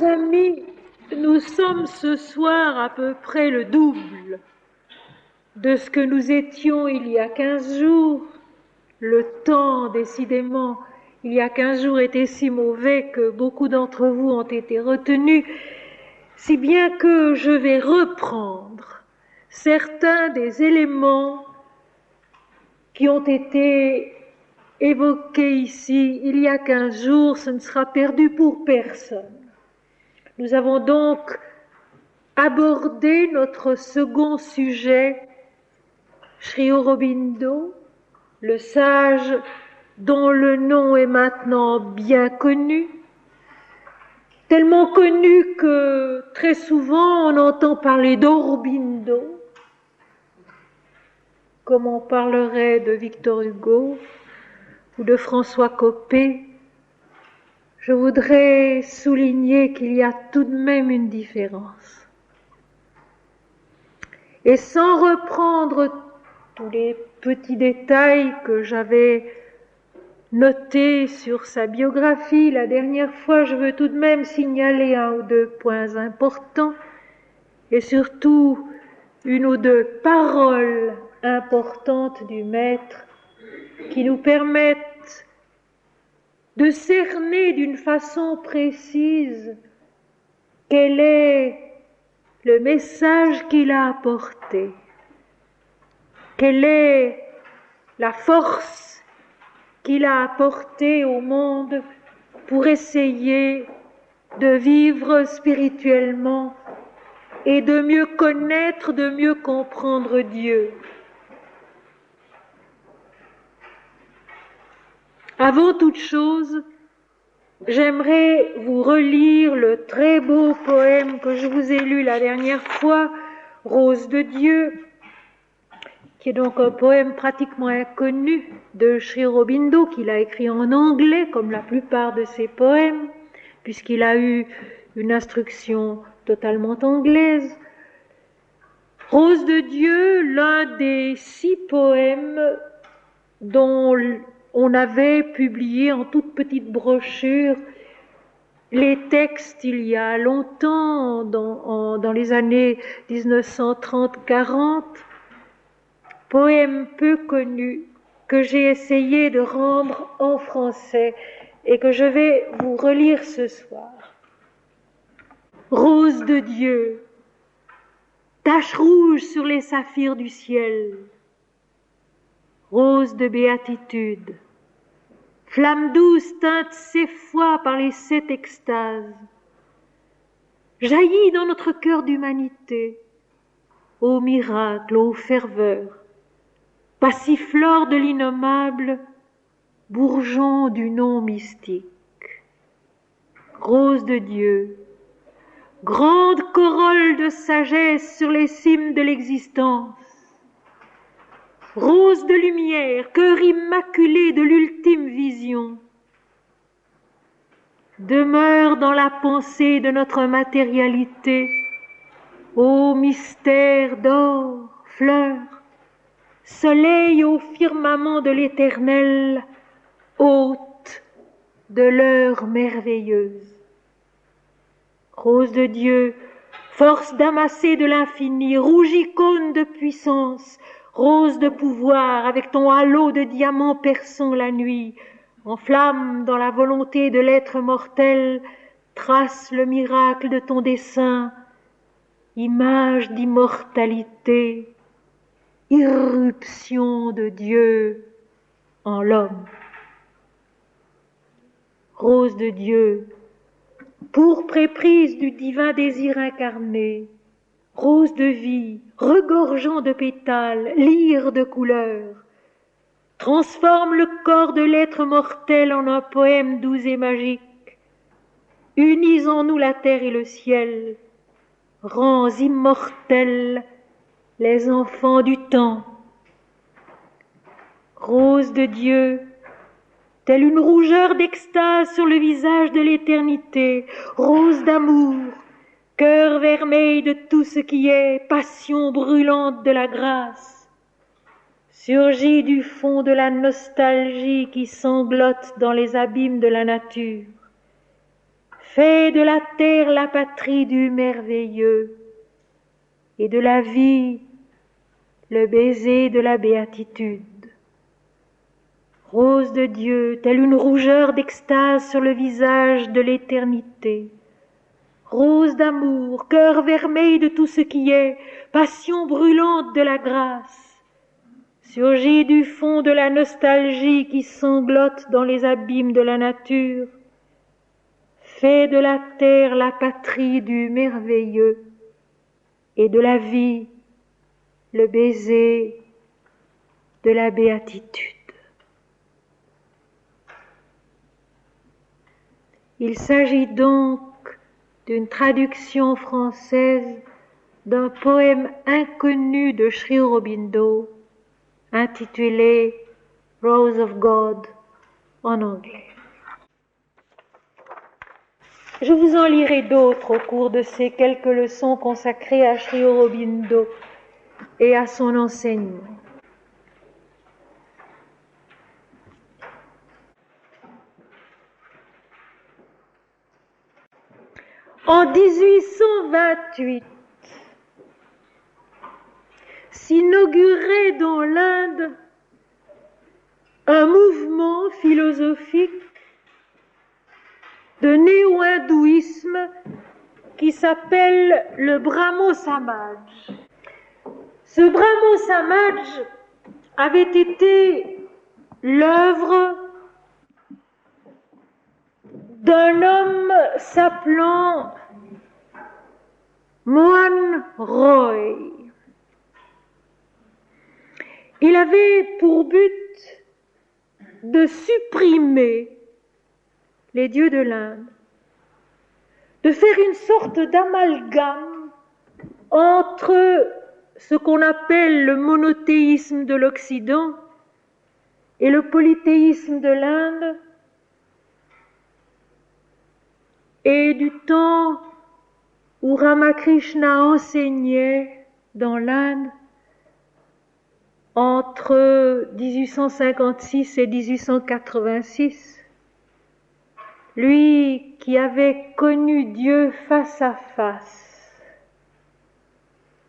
Chers amis, nous sommes ce soir à peu près le double de ce que nous étions il y a 15 jours. Le temps, décidément, il y a 15 jours était si mauvais que beaucoup d'entre vous ont été retenus, si bien que je vais reprendre certains des éléments qui ont été évoqués ici il y a 15 jours. Ce ne sera perdu pour personne. Nous avons donc abordé notre second sujet, Sri Aurobindo, le sage dont le nom est maintenant bien connu, tellement connu que très souvent on entend parler d'Aurobindo, comme on parlerait de Victor Hugo ou de François Coppée. Je voudrais souligner qu'il y a tout de même une différence. Et sans reprendre tous les petits détails que j'avais notés sur sa biographie la dernière fois, je veux tout de même signaler un ou deux points importants et surtout une ou deux paroles importantes du Maître qui nous permettent de cerner d'une façon précise quel est le message qu'il a apporté, quelle est la force qu'il a apportée au monde pour essayer de vivre spirituellement et de mieux connaître, de mieux comprendre Dieu. Avant toute chose, j'aimerais vous relire le très beau poème que je vous ai lu la dernière fois, Rose de Dieu, qui est donc un poème pratiquement inconnu de Sri Aurobindo, qu'il a écrit en anglais, comme la plupart de ses poèmes, puisqu'il a eu une instruction totalement anglaise. Rose de Dieu, l'un des 6 poèmes dont on avait publié en toute petite brochure les textes il y a longtemps, dans les années 1930-40, poème peu connu que j'ai essayé de rendre en français et que je vais vous relire ce soir. Rose de Dieu, tache rouge sur les saphirs du ciel, rose de béatitude, flamme douce teinte 7 fois par les 7 extases, jaillit dans notre cœur d'humanité, ô miracle, ô ferveur, passiflore de l'innommable, bourgeon du nom mystique. Rose de Dieu, grande corolle de sagesse sur les cimes de l'existence, rose de lumière, cœur immaculé de l'ultime vision, demeure dans la pensée de notre matérialité, ô mystère d'or, fleur, soleil au firmament de l'éternel, hôte de l'heure merveilleuse. Rose de Dieu, force d'amasser de l'infini, rouge icône de puissance, rose de pouvoir, avec ton halo de diamants perçant la nuit, en flamme dans la volonté de l'être mortel, trace le miracle de ton dessein, image d'immortalité, irruption de Dieu en l'homme. Rose de Dieu, pourpre éprise du divin désir incarné, rose de vie, regorgeant de pétales, lyre de couleurs, transforme le corps de l'être mortel en un poème doux et magique, unis en nous la terre et le ciel, rends immortels les enfants du temps. Rose de Dieu, telle une rougeur d'extase sur le visage de l'éternité, rose d'amour, cœur vermeil de tout ce qui est, passion brûlante de la grâce, surgit du fond de la nostalgie qui sanglote dans les abîmes de la nature, Fais de la terre la patrie du merveilleux et de la vie le baiser de la béatitude. Rose de Dieu, telle une rougeur d'extase sur le visage de l'éternité. Rose d'amour, cœur vermeil de tout ce qui est, passion brûlante de la grâce, surgit du fond de la nostalgie qui sanglote dans les abîmes de la nature. Fais de la terre la patrie du merveilleux et de la vie le baiser de la béatitude. Il s'agit donc d'une traduction française d'un poème inconnu de Sri Aurobindo intitulé Rose of God en anglais. Je vous en lirai d'autres au cours de ces quelques leçons consacrées à Sri Aurobindo et à son enseignement. En 1828, s'inaugurait dans l'Inde un mouvement philosophique de néo-hindouisme qui s'appelle le Brahmo Samaj. Ce Brahmo Samaj avait été l'œuvre d'un homme s'appelant Mohan Roy. Il avait pour but de supprimer les dieux de l'Inde, de faire une sorte d'amalgame entre ce qu'on appelle le monothéisme de l'Occident et le polythéisme de l'Inde, et du temps où Ramakrishna enseignait dans l'Inde entre 1856 et 1886. Lui qui avait connu Dieu face à face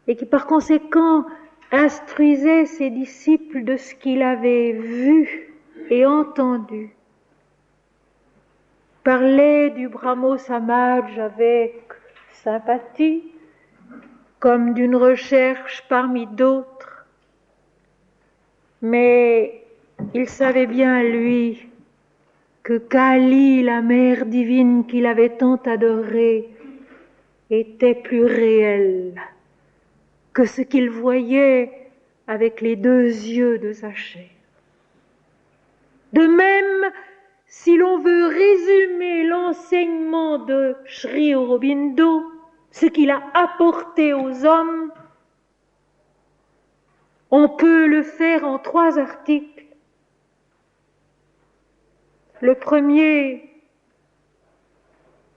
et qui par conséquent instruisait ses disciples de ce qu'il avait vu et entendu, parlait du Brahmo Samaj avec sympathie, comme d'une recherche parmi d'autres, mais il savait bien, lui, que Kali, la mère divine qu'il avait tant adorée, était plus réelle que ce qu'il voyait avec les deux yeux de sa chair. De même, si l'on veut résumer l'enseignement de Sri Aurobindo, ce qu'il a apporté aux hommes, on peut le faire en 3 articles. Le premier,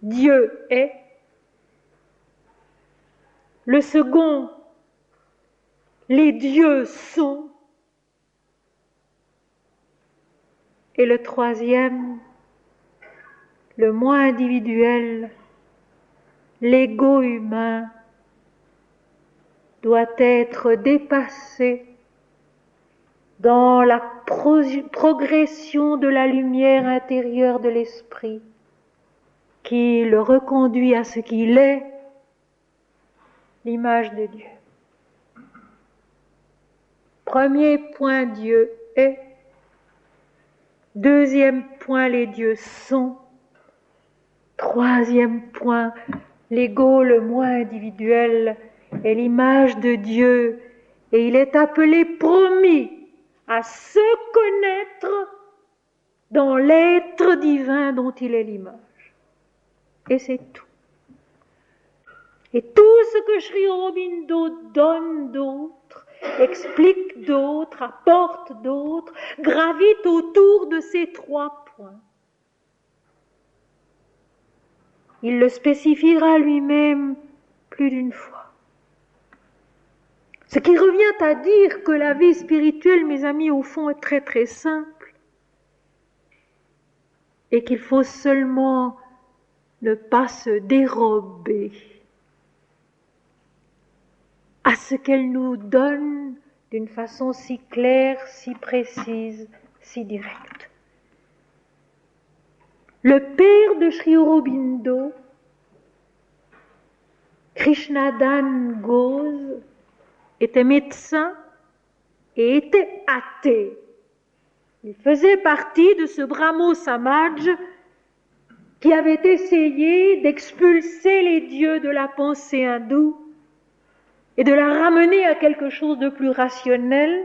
Dieu est. Le second, les dieux sont. Et le troisième, le moi individuel, l'ego humain, doit être dépassé dans la progression de la lumière intérieure de l'esprit qui le reconduit à ce qu'il est, l'image de Dieu. Premier point, Dieu est. Deuxième point, les dieux sont. Troisième point, l'ego, le moi individuel, est l'image de Dieu et il est appelé, promis, à se connaître dans l'être divin dont il est l'image. Et c'est tout. Et tout ce que Sri Aurobindo donne d'autre, explique d'autre, apporte d'autre, gravite autour de ces 3 points. Il le spécifiera lui-même plus d'une fois. Ce qui revient à dire que la vie spirituelle, mes amis, au fond est très très simple et qu'il faut seulement ne pas se dérober à ce qu'elle nous donne d'une façon si claire, si précise, si directe. Le père de Sri Aurobindo, Krishnadas Ghosh, était médecin et était athée. Il faisait partie de ce Brahmo Samaj qui avait essayé d'expulser les dieux de la pensée hindoue et de la ramener à quelque chose de plus rationnel,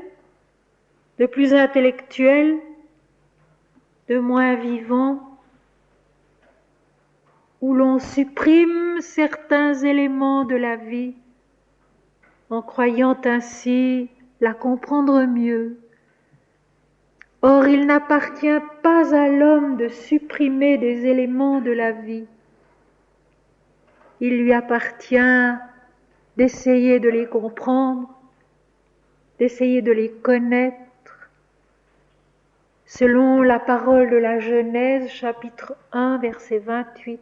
de plus intellectuel, de moins vivant, où l'on supprime certains éléments de la vie en croyant ainsi la comprendre mieux. Or, il n'appartient pas à l'homme de supprimer des éléments de la vie. Il lui appartient d'essayer de les comprendre, d'essayer de les connaître, selon la parole de la Genèse, chapitre 1, verset 28,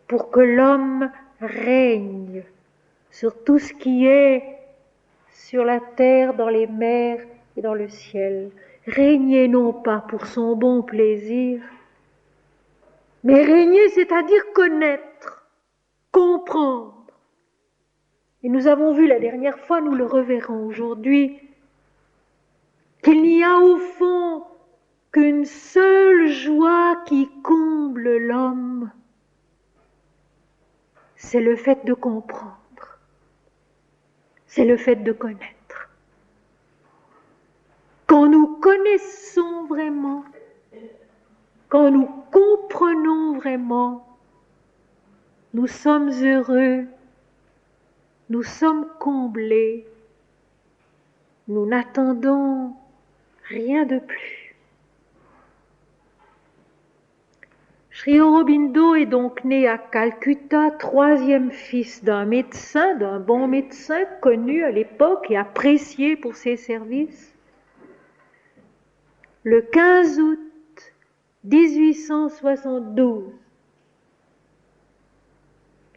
pour que l'homme règne sur tout ce qui est sur la terre, dans les mers et dans le ciel. Régner non pas pour son bon plaisir, mais régner, c'est-à-dire connaître, comprendre. Et nous avons vu la dernière fois, nous le reverrons aujourd'hui, qu'il n'y a au fond qu'une seule joie qui comble l'homme, c'est le fait de comprendre, c'est le fait de connaître. Quand nous connaissons vraiment, quand nous comprenons vraiment, nous sommes heureux, nous sommes comblés, nous n'attendons rien de plus. Sri Aurobindo est donc né à Calcutta, troisième fils d'un médecin, d'un bon médecin connu à l'époque et apprécié pour ses services. Le 15 août 1872.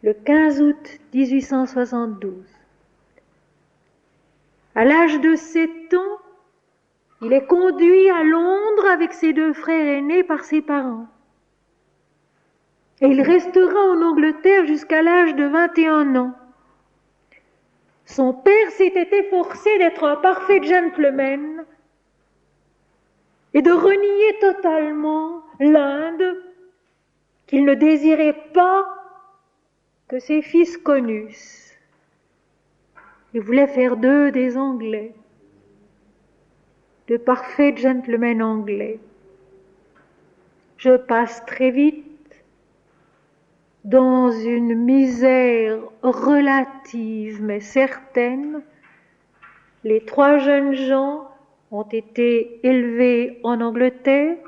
Le 15 août 1872. À l'âge de 7 ans, il est conduit à Londres avec ses 2 frères aînés par ses parents. Et il restera en Angleterre jusqu'à l'âge de 21 ans. Son père s'était efforcé d'être un parfait gentleman et de renier totalement l'Inde qu'il ne désirait pas que ses fils connussent. Il voulait faire d'eux des Anglais, de parfaits gentlemen anglais. Je passe très vite dans une misère relative mais certaine. Les 3 jeunes gens ont été élevés en Angleterre,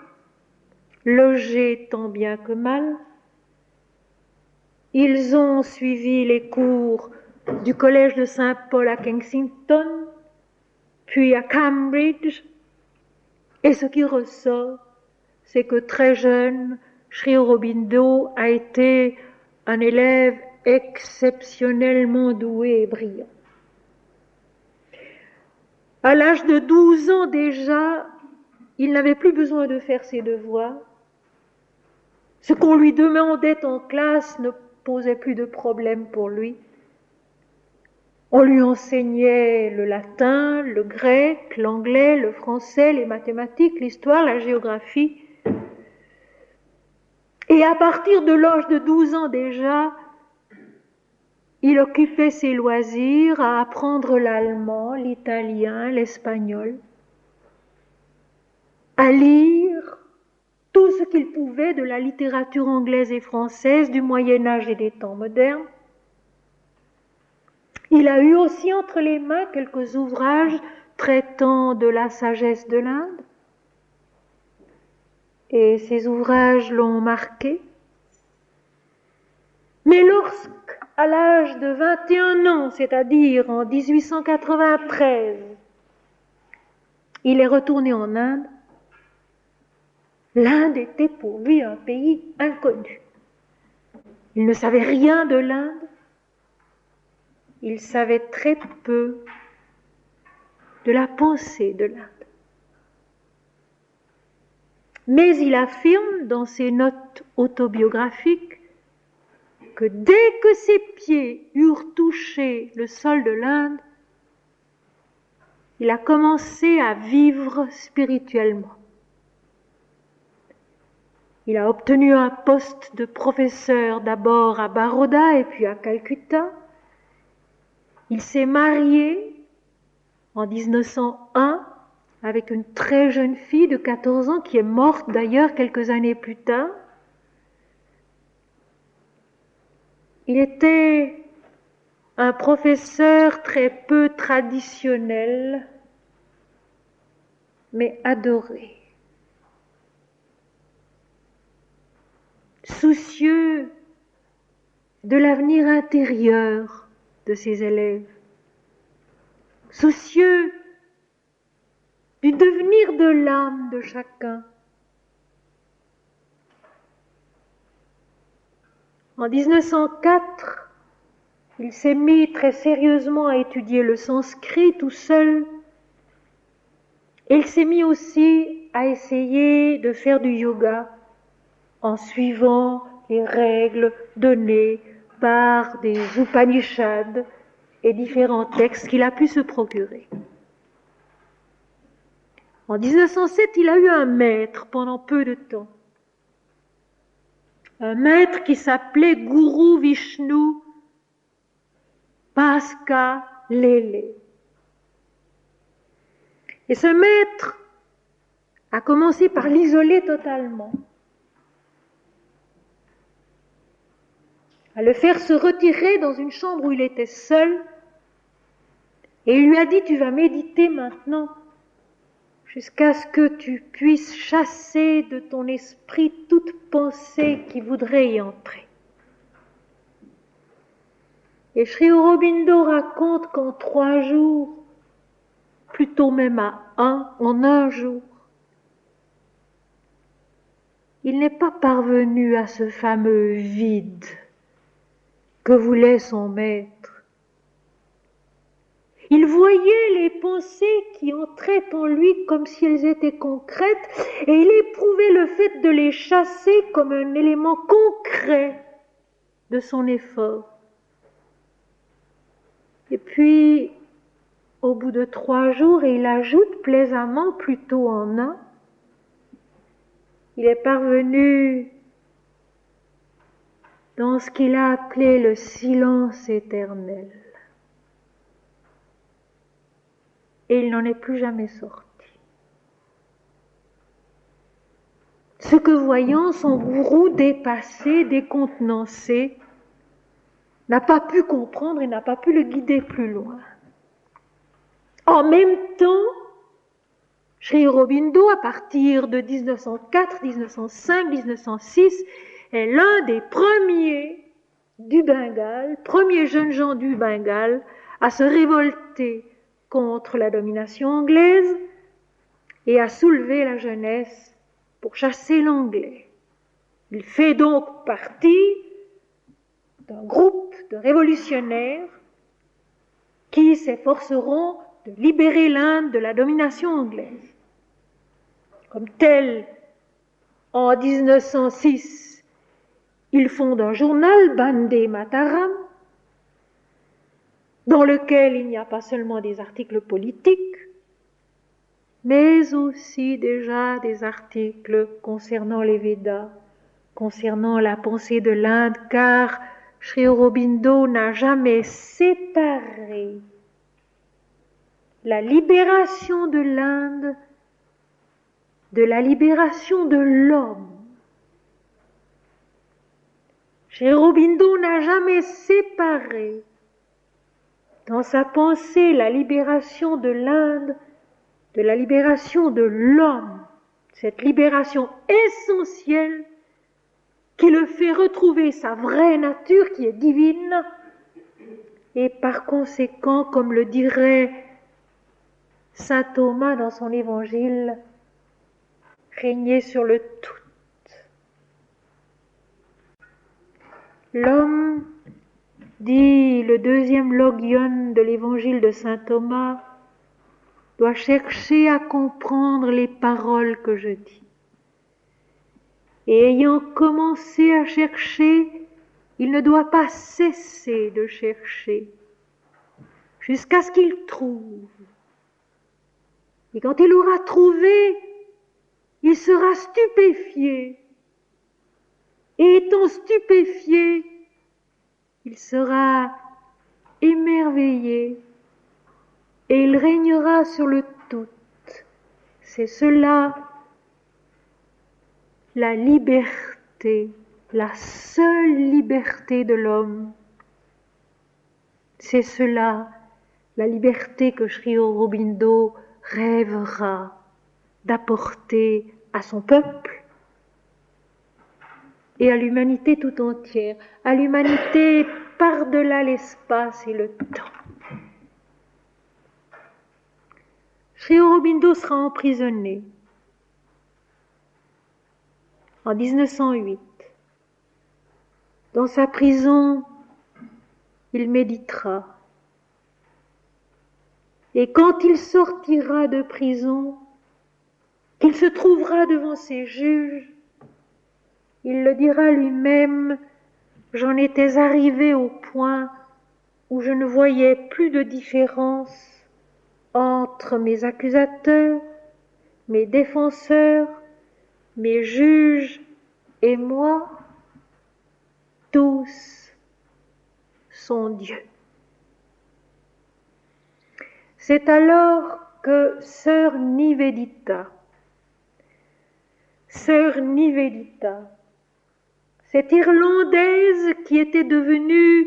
logés tant bien que mal. Ils ont suivi les cours du collège de Saint-Paul à Kensington, puis à Cambridge, et ce qui ressort, c'est que très jeune, Sri Aurobindo a été un élève exceptionnellement doué et brillant. À l'âge de 12 ans déjà, il n'avait plus besoin de faire ses devoirs. Ce qu'on lui demandait en classe ne posait plus de problème pour lui. On lui enseignait le latin, le grec, l'anglais, le français, les mathématiques, l'histoire, la géographie. Et à partir de l'âge de 12 ans déjà, il occupait ses loisirs à apprendre l'allemand, l'italien, l'espagnol, à lire tout ce qu'il pouvait de la littérature anglaise et française du Moyen-Âge et des temps modernes. Il a eu aussi entre les mains quelques ouvrages traitant de la sagesse de l'Inde. Et ces ouvrages l'ont marqué. Mais lorsqu'à l'âge de 21 ans, c'est-à-dire en 1893, il est retourné en Inde, L'Inde était pour lui un pays inconnu. Il ne savait rien de l'Inde. Il savait très peu de la pensée de l'Inde. Mais il affirme dans ses notes autobiographiques que dès que ses pieds eurent touché le sol de l'Inde, il a commencé à vivre spirituellement. Il a obtenu un poste de professeur d'abord à Baroda et puis à Calcutta. Il s'est marié en 1901 avec une très jeune fille de 14 ans qui est morte d'ailleurs quelques années plus tard. Il était un professeur très peu traditionnel, mais adoré. Soucieux de l'avenir intérieur de ses élèves, soucieux du devenir de l'âme de chacun. En 1904, il s'est mis très sérieusement à étudier le sanskrit tout seul, et il s'est mis aussi à essayer de faire du yoga en suivant les règles données par des Upanishads et différents textes qu'il a pu se procurer. En 1907, il a eu un maître pendant peu de temps. Un maître qui s'appelait Guru Vishnu Bhaska Lele. Et ce maître a commencé par l'isoler totalement, à le faire se retirer dans une chambre où il était seul, et il lui a dit: tu vas méditer maintenant, jusqu'à ce que tu puisses chasser de ton esprit toute pensée qui voudrait y entrer. Et Sri Aurobindo raconte qu'en 3 jours, plutôt même en un jour, il n'est pas parvenu à ce fameux vide que voulait son maître. Il voyait les pensées qui entraient en lui comme si elles étaient concrètes, et il éprouvait le fait de les chasser comme un élément concret de son effort. Et puis, au bout de 3 jours, et il ajoute plaisamment plutôt en 1, il est parvenu dans ce qu'il a appelé le silence éternel. Et il n'en est plus jamais sorti. Ce que voyant son gourou dépassé, décontenancé, n'a pas pu comprendre et n'a pas pu le guider plus loin. En même temps, Sri Aurobindo, à partir de 1904, 1905, 1906, est l'un des premiers du Bengale, premiers jeunes gens du Bengale, à se révolter contre la domination anglaise et à soulever la jeunesse pour chasser l'anglais. Il fait donc partie d'un groupe de révolutionnaires qui s'efforceront de libérer l'Inde de la domination anglaise. Comme tel, en 1906, il fonde un journal, Bande Mataram, dans lequel il n'y a pas seulement des articles politiques, mais aussi déjà des articles concernant les Védas, concernant la pensée de l'Inde, car Sri Aurobindo n'a jamais séparé la libération de l'Inde de la libération de l'homme. Sri Aurobindo n'a jamais séparé dans sa pensée la libération de l'Inde de la libération de l'homme, cette libération essentielle qui le fait retrouver sa vraie nature qui est divine et par conséquent, comme le dirait saint Thomas dans son évangile, régner sur le tout. L'homme, dit le deuxième logion de l'évangile de saint Thomas, doit chercher à comprendre les paroles que je dis. Et ayant commencé à chercher, il ne doit pas cesser de chercher jusqu'à ce qu'il trouve. Et quand il aura trouvé, il sera stupéfié. Et étant stupéfié, il sera émerveillé et il régnera sur le tout. C'est cela la liberté, la seule liberté de l'homme. C'est cela la liberté que Sri Aurobindo rêvera d'apporter à son peuple et à l'humanité tout entière, à l'humanité par-delà l'espace et le temps. Sri Aurobindo sera emprisonné en 1908. Dans sa prison, il méditera. Et quand il sortira de prison, qu'il se trouvera devant ses juges, il le dira lui-même, j'en étais arrivé au point où je ne voyais plus de différence entre mes accusateurs, mes défenseurs, mes juges et moi. Tous sont Dieu. C'est alors que sœur Nivedita, cette Irlandaise qui était devenue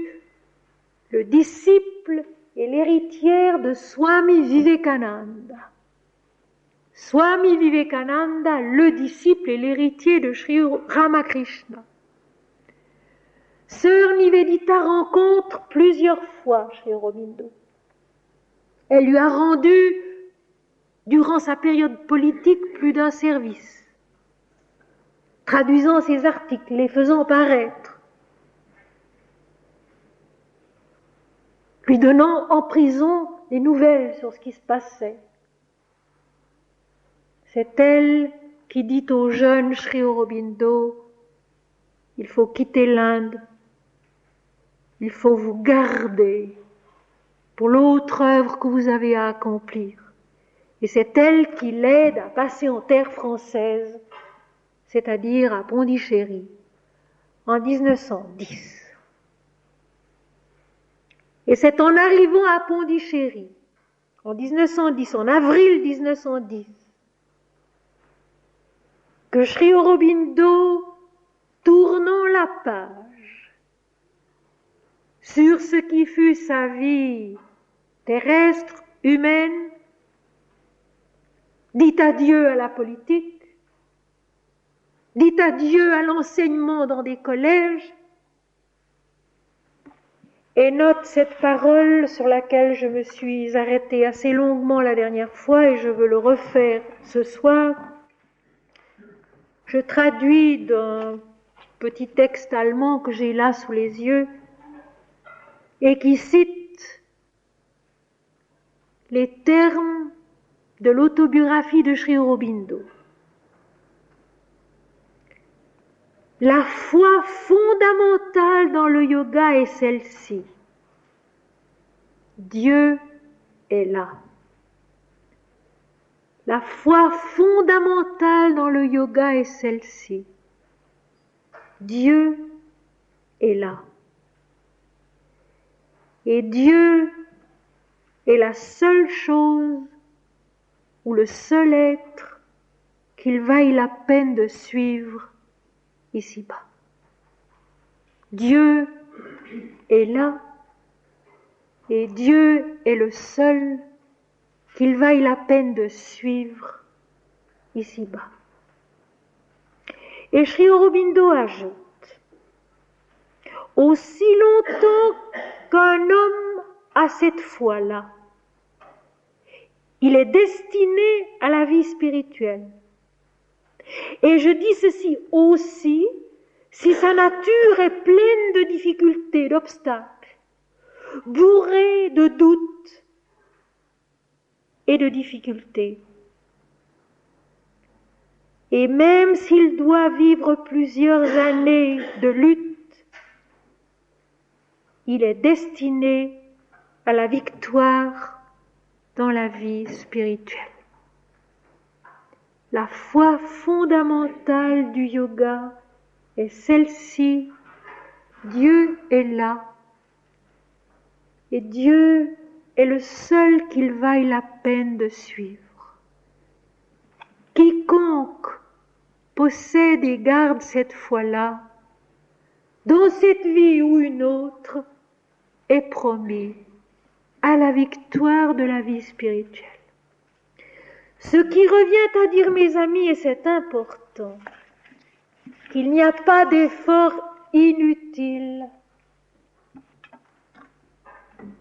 le disciple et l'héritière de Swami Vivekananda. Swami Vivekananda, le disciple et l'héritier de Sri Ramakrishna. Sœur Nivedita rencontre plusieurs fois Sri Aurobindo. Elle lui a rendu, durant sa période politique, plus d'un service, traduisant ses articles, les faisant paraître, lui donnant en prison des nouvelles sur ce qui se passait. C'est elle qui dit au jeune Sri Aurobindo, il faut quitter l'Inde, il faut vous garder pour l'autre œuvre que vous avez à accomplir. Et c'est elle qui l'aide à passer en terre française, c'est-à-dire à Pondichéry, en 1910. Et c'est en arrivant à Pondichéry, en 1910, en avril 1910, que Sri Aurobindo, tournant la page sur ce qui fut sa vie terrestre, humaine, dit adieu à la politique, dit adieu à l'enseignement dans des collèges, et note cette parole sur laquelle je me suis arrêtée assez longuement la dernière fois et je veux le refaire ce soir. Je traduis d'un petit texte allemand que j'ai là sous les yeux et qui cite les termes de l'autobiographie de Sri Aurobindo. La foi fondamentale dans le yoga est celle-ci. Dieu est là. La foi fondamentale dans le yoga est celle-ci. Dieu est là. Et Dieu est la seule chose ou le seul être qu'il vaille la peine de suivre ici-bas. Dieu est là et Dieu est le seul qu'il vaille la peine de suivre ici-bas. Et Sri Aurobindo ajoute, aussi longtemps qu'un homme a cette foi-là, il est destiné à la vie spirituelle. Et je dis ceci aussi, si sa nature est pleine de difficultés, d'obstacles, bourrée de doutes et de difficultés. Et même s'il doit vivre plusieurs années de lutte, il est destiné à la victoire dans la vie spirituelle. La foi fondamentale du yoga est celle-ci: Dieu est là. Et Dieu est le seul qu'il vaille la peine de suivre. Quiconque possède et garde cette foi-là, dans cette vie ou une autre, est promis à la victoire de la vie spirituelle. Ce qui revient à dire, mes amis, et c'est important, qu'il n'y a pas d'effort inutile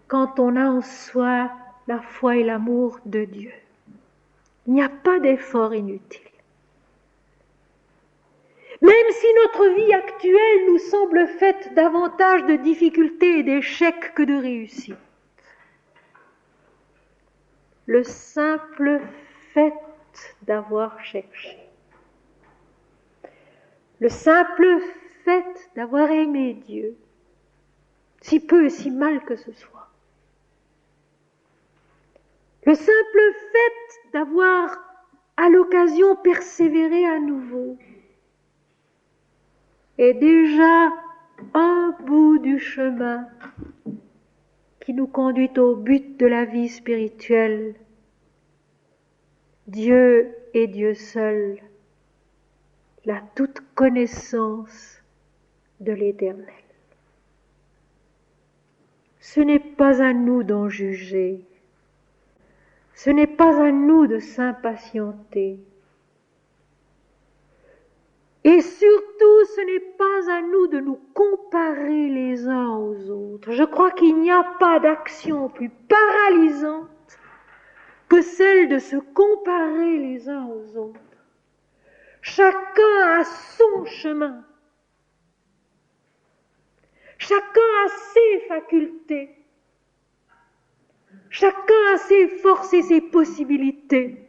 quand on a en soi la foi et l'amour de Dieu. Il n'y a pas d'effort inutile. Même si notre vie actuelle nous semble faite davantage de difficultés et d'échecs que de réussites, le simple fait d'avoir cherché, le simple fait d'avoir aimé Dieu, si peu et si mal que ce soit, le simple fait d'avoir à l'occasion persévéré à nouveau, est déjà un bout du chemin qui nous conduit au but de la vie spirituelle. Dieu et Dieu seul, la toute connaissance de l'Éternel. Ce n'est pas à nous d'en juger, ce n'est pas à nous de s'impatienter. Et surtout, ce n'est pas à nous de nous comparer les uns aux autres. Je crois qu'il n'y a pas d'action plus paralysante que celle de se comparer les uns aux autres. Chacun a son chemin. Chacun a ses facultés. Chacun a ses forces et ses possibilités.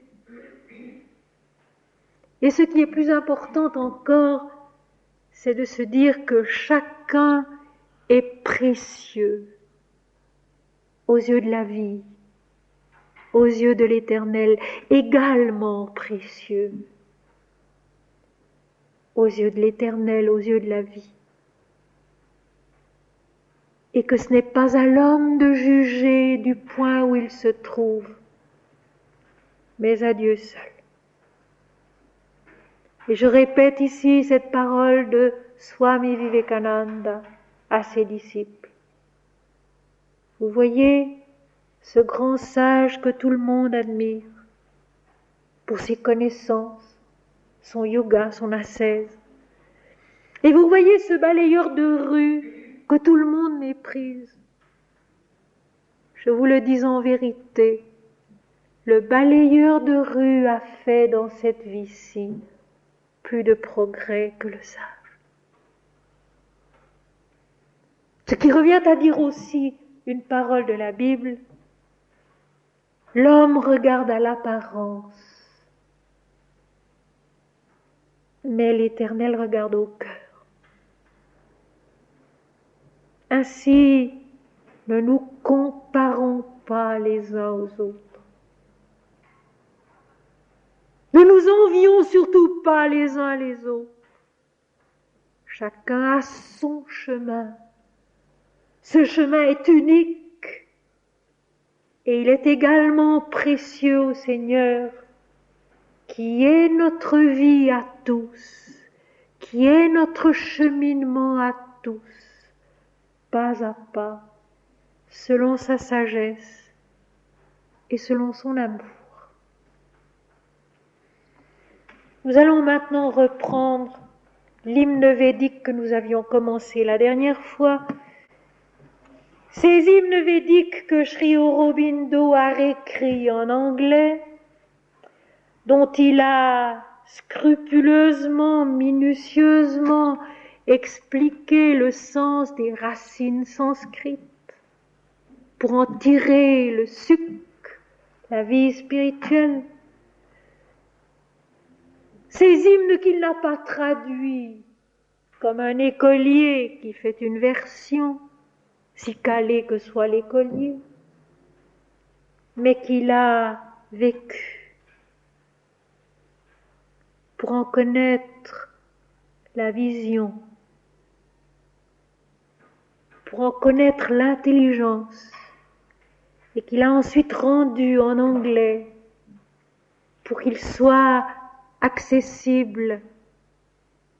Et ce qui est plus important encore, c'est de se dire que chacun est précieux aux yeux de la vie, aux yeux de l'Éternel, également précieux aux yeux de l'Éternel, aux yeux de la vie. Et que ce n'est pas à l'homme de juger du point où il se trouve, mais à Dieu seul. Et je répète ici cette parole de Swami Vivekananda à ses disciples. Vous voyez ce grand sage que tout le monde admire pour ses connaissances, son yoga, son ascèse. Et vous voyez ce balayeur de rue que tout le monde méprise. Je vous le dis en vérité, le balayeur de rue a fait dans cette vie-ci plus de progrès que le sage. Ce qui revient à dire aussi une parole de la Bible, l'homme regarde à l'apparence, mais l'Éternel regarde au cœur. Ainsi, ne nous comparons pas les uns aux autres. Ne nous envions surtout pas les uns les autres. Chacun a son chemin. Ce chemin est unique et il est également précieux au Seigneur, qui est notre vie à tous, qui est notre cheminement à tous, pas à pas, selon sa sagesse et selon son amour. Nous allons maintenant reprendre l'hymne védique que nous avions commencé la dernière fois. Ces hymnes védiques que Sri Aurobindo a réécrits en anglais, dont il a scrupuleusement, minutieusement expliquer le sens des racines sanskrites pour en tirer le suc, la vie spirituelle. Ces hymnes qu'il n'a pas traduits comme un écolier qui fait une version, si calé que soit l'écolier, mais qu'il a vécu pour en connaître la vision, pour en connaître l'intelligence, et qu'il a ensuite rendu en anglais pour qu'il soit accessible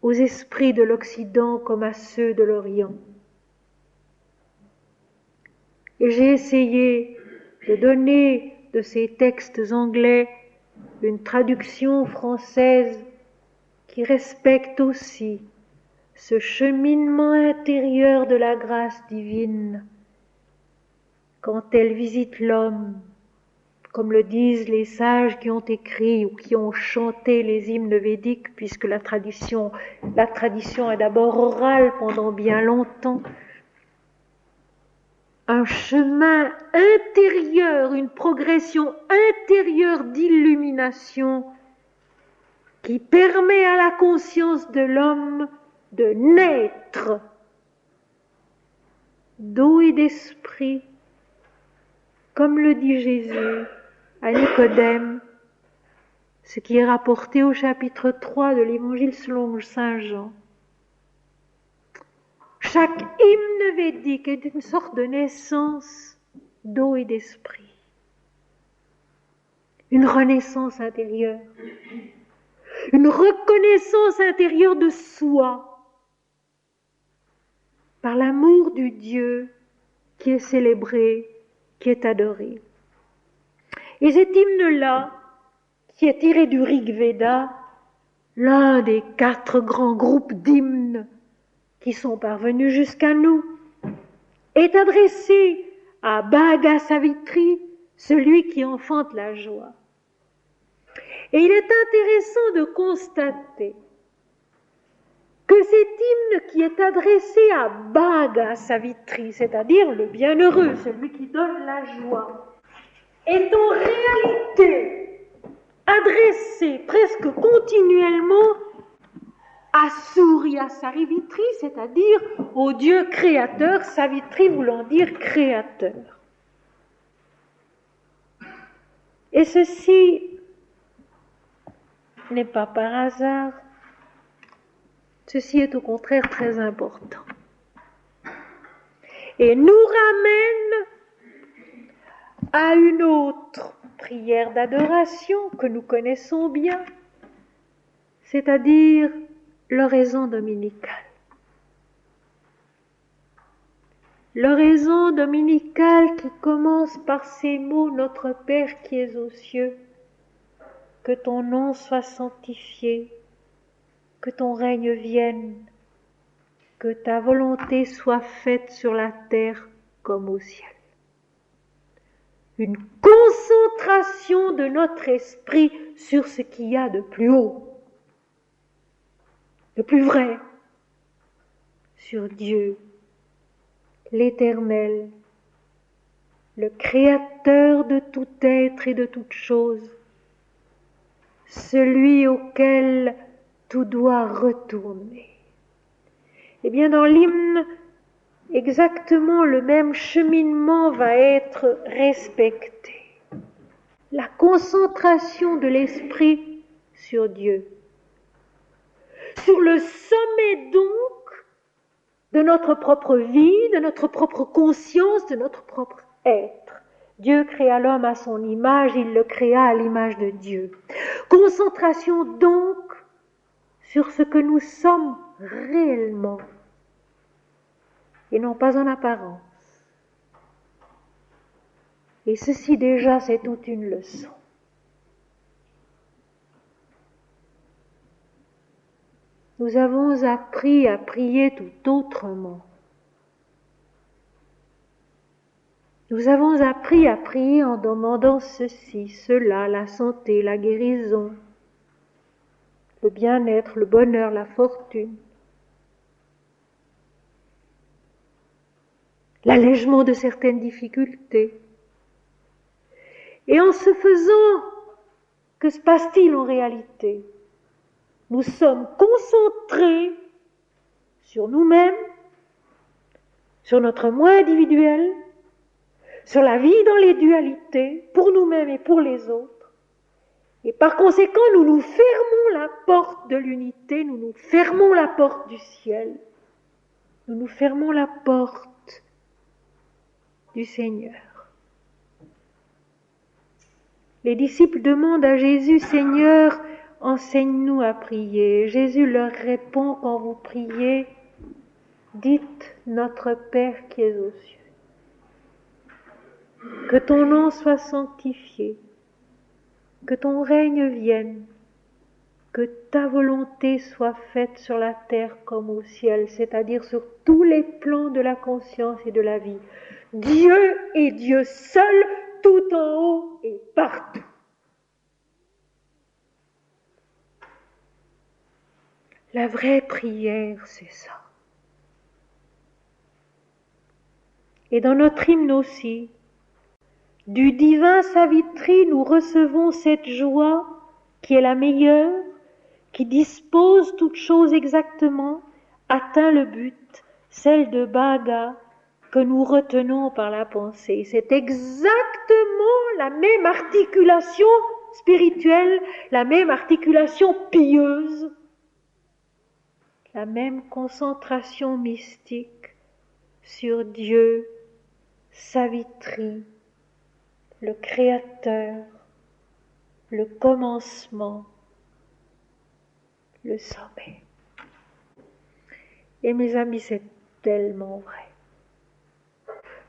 aux esprits de l'Occident comme à ceux de l'Orient. Et j'ai essayé de donner de ces textes anglais une traduction française qui respecte aussi ce cheminement intérieur de la grâce divine quand elle visite l'homme, comme le disent les sages qui ont écrit ou qui ont chanté les hymnes védiques, puisque la tradition est d'abord orale pendant bien longtemps. Un chemin intérieur, une progression intérieure d'illumination qui permet à la conscience de l'homme de naître d'eau et d'esprit, comme le dit Jésus à Nicodème, ce qui est rapporté au chapitre 3 de l'Évangile selon saint Jean. Chaque hymne védique est une sorte de naissance d'eau et d'esprit, une renaissance intérieure, une reconnaissance intérieure de soi par l'amour du Dieu qui est célébré, qui est adoré. Et cet hymne-là, qui est tiré du Rig Veda, l'un des 4 grands groupes d'hymnes qui sont parvenus jusqu'à nous, est adressé à Bhaga Savitri, celui qui enfante la joie. Et il est intéressant de constater que cet hymne qui est adressé à Bhaga Savitri, c'est-à-dire le bienheureux, celui qui donne la joie, est en réalité adressé presque continuellement à Surya Savitri, c'est-à-dire au Dieu créateur, Savitri voulant dire créateur. Et ceci n'est pas par hasard, ceci est au contraire très important. Et nous ramène à une autre prière d'adoration que nous connaissons bien, c'est-à-dire l'oraison dominicale. L'oraison dominicale qui commence par ces mots: Notre Père qui es aux cieux, que ton nom soit sanctifié, que ton règne vienne, que ta volonté soit faite sur la terre comme au ciel. Une concentration de notre esprit sur ce qu'il y a de plus haut, de plus vrai, sur Dieu, l'Éternel, le Créateur de tout être et de toute chose, celui auquel tout doit retourner. Eh bien, dans l'hymne, exactement le même cheminement va être respecté. La concentration de l'esprit sur Dieu. Sur le sommet donc de notre propre vie, de notre propre conscience, de notre propre être. Dieu créa l'homme à son image, il le créa à l'image de Dieu. Concentration donc sur ce que nous sommes réellement et non pas en apparence. Et ceci déjà, c'est toute une leçon. Nous avons appris à prier tout autrement. Nous avons appris à prier en demandant ceci, cela, la santé, la guérison. le bien-être, le bonheur, la fortune, l'allègement de certaines difficultés. Et en ce faisant, que se passe-t-il en réalité? Nous sommes concentrés sur nous-mêmes, sur notre moi individuel, sur la vie dans les dualités, pour nous-mêmes et pour les autres. Et par conséquent, nous nous fermons la porte de l'unité, nous nous fermons la porte du ciel, nous nous fermons la porte du Seigneur. Les disciples demandent à Jésus, Seigneur, enseigne-nous à prier. Jésus leur répond, quand vous priez, dites notre Père qui es aux cieux. Que ton nom soit sanctifié, que ton règne vienne, que ta volonté soit faite sur la terre comme au ciel, c'est-à-dire sur tous les plans de la conscience et de la vie. Dieu est Dieu seul, tout en haut et partout. La vraie prière, c'est ça. Et dans notre hymne aussi, du divin Savitri, nous recevons cette joie qui est la meilleure, qui dispose toutes choses exactement, atteint le but, celle de Bhaga, que nous retenons par la pensée. C'est exactement la même articulation spirituelle, la même articulation pieuse, la même concentration mystique sur Dieu, Savitri, le Créateur, le commencement, le sommet. Et mes amis, c'est tellement vrai.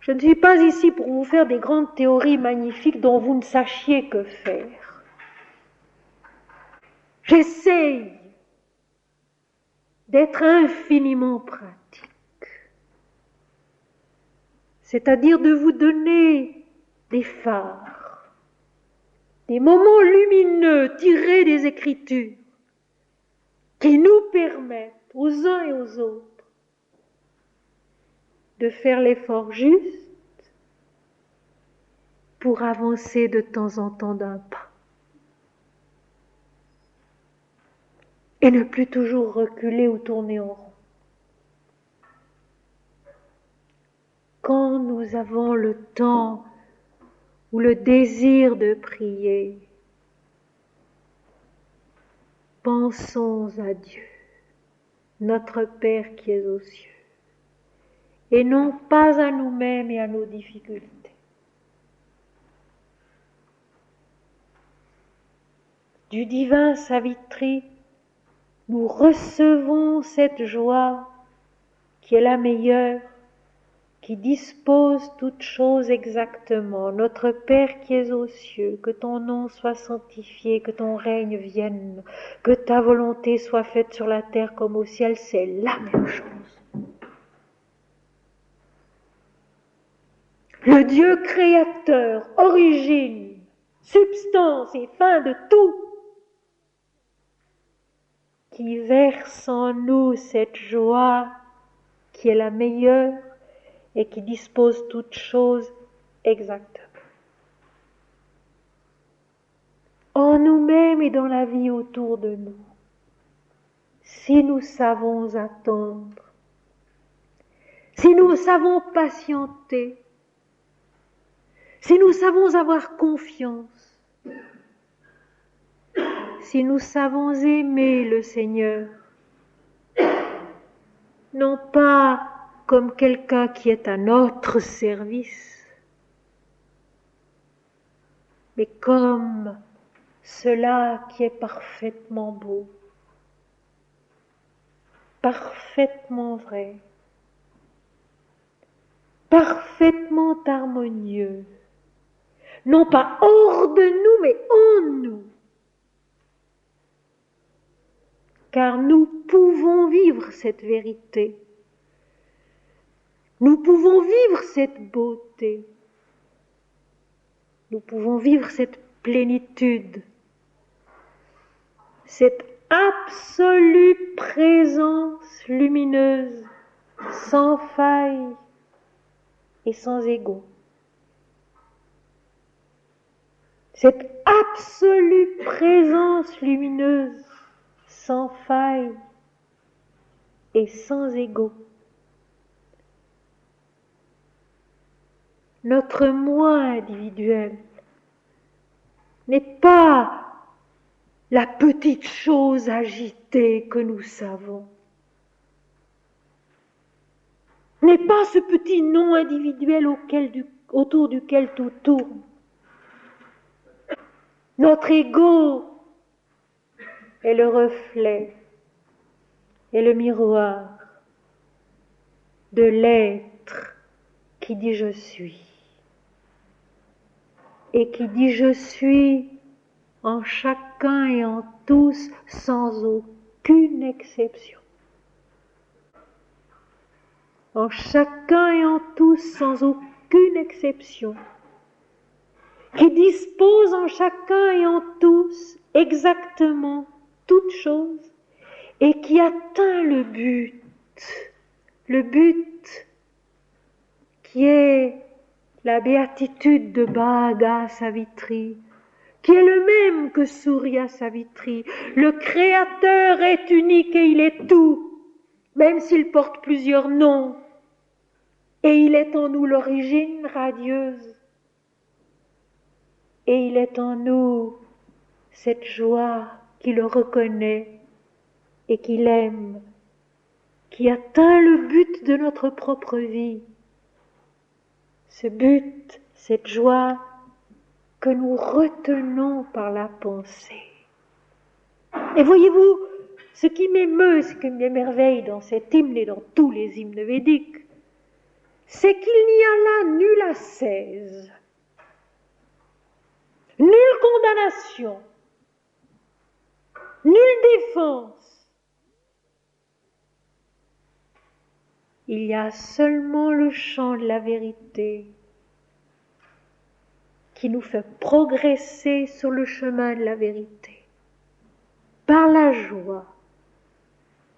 Je ne suis pas ici pour vous faire des grandes théories magnifiques dont vous ne sachiez que faire. J'essaye d'être infiniment pratique, c'est-à-dire de vous donner des phares, des moments lumineux tirés des Écritures qui nous permettent aux uns et aux autres de faire l'effort juste pour avancer de temps en temps d'un pas et ne plus toujours reculer ou tourner en rond. Quand nous avons le temps ou le désir de prier, pensons à Dieu, notre Père qui est aux cieux, et non pas à nous-mêmes et à nos difficultés. Du divin Savitri, nous recevons cette joie qui est la meilleure, qui dispose toutes choses exactement. Notre Père qui es aux cieux, que ton nom soit sanctifié, que ton règne vienne, que ta volonté soit faite sur la terre comme au ciel, c'est la même chose. Le Dieu créateur, origine, substance et fin de tout, qui verse en nous cette joie qui est la meilleure et qui dispose toutes choses exactement. En nous-mêmes et dans la vie autour de nous, si nous savons attendre, si nous savons patienter, si nous savons avoir confiance, si nous savons aimer le Seigneur, non pas comme quelqu'un qui est à notre service, mais comme cela qui est parfaitement beau, parfaitement vrai, parfaitement harmonieux, non pas hors de nous, mais en nous. Car nous pouvons vivre cette vérité. Nous pouvons vivre cette beauté. Nous pouvons vivre cette plénitude, cette absolue présence lumineuse, sans faille et sans égo. Cette absolue présence lumineuse, sans faille et sans égo. Notre moi individuel n'est pas la petite chose agitée que nous savons, n'est pas ce petit non individuel autour duquel tout tourne. Notre ego est le reflet et le miroir de l'être qui dit je suis et qui dit je suis en chacun et en tous sans aucune exception. En chacun et en tous sans aucune exception. Qui dispose en chacun et en tous exactement toutes choses et qui atteint le but qui est la béatitude de Bhaga Savitri, qui est le même que Surya Savitri. Le Créateur est unique et il est tout, même s'il porte plusieurs noms, et il est en nous l'origine radieuse. Et il est en nous cette joie qui le reconnaît et qui l'aime, qui atteint le but de notre propre vie. Ce but, cette joie que nous retenons par la pensée. Et voyez-vous, ce qui m'émeut, ce qui m'émerveille dans cet hymne et dans tous les hymnes védiques, c'est qu'il n'y a là nulle ascèse, nulle condamnation, nulle défense. Il y a seulement le chant de la vérité qui nous fait progresser sur le chemin de la vérité, par la joie,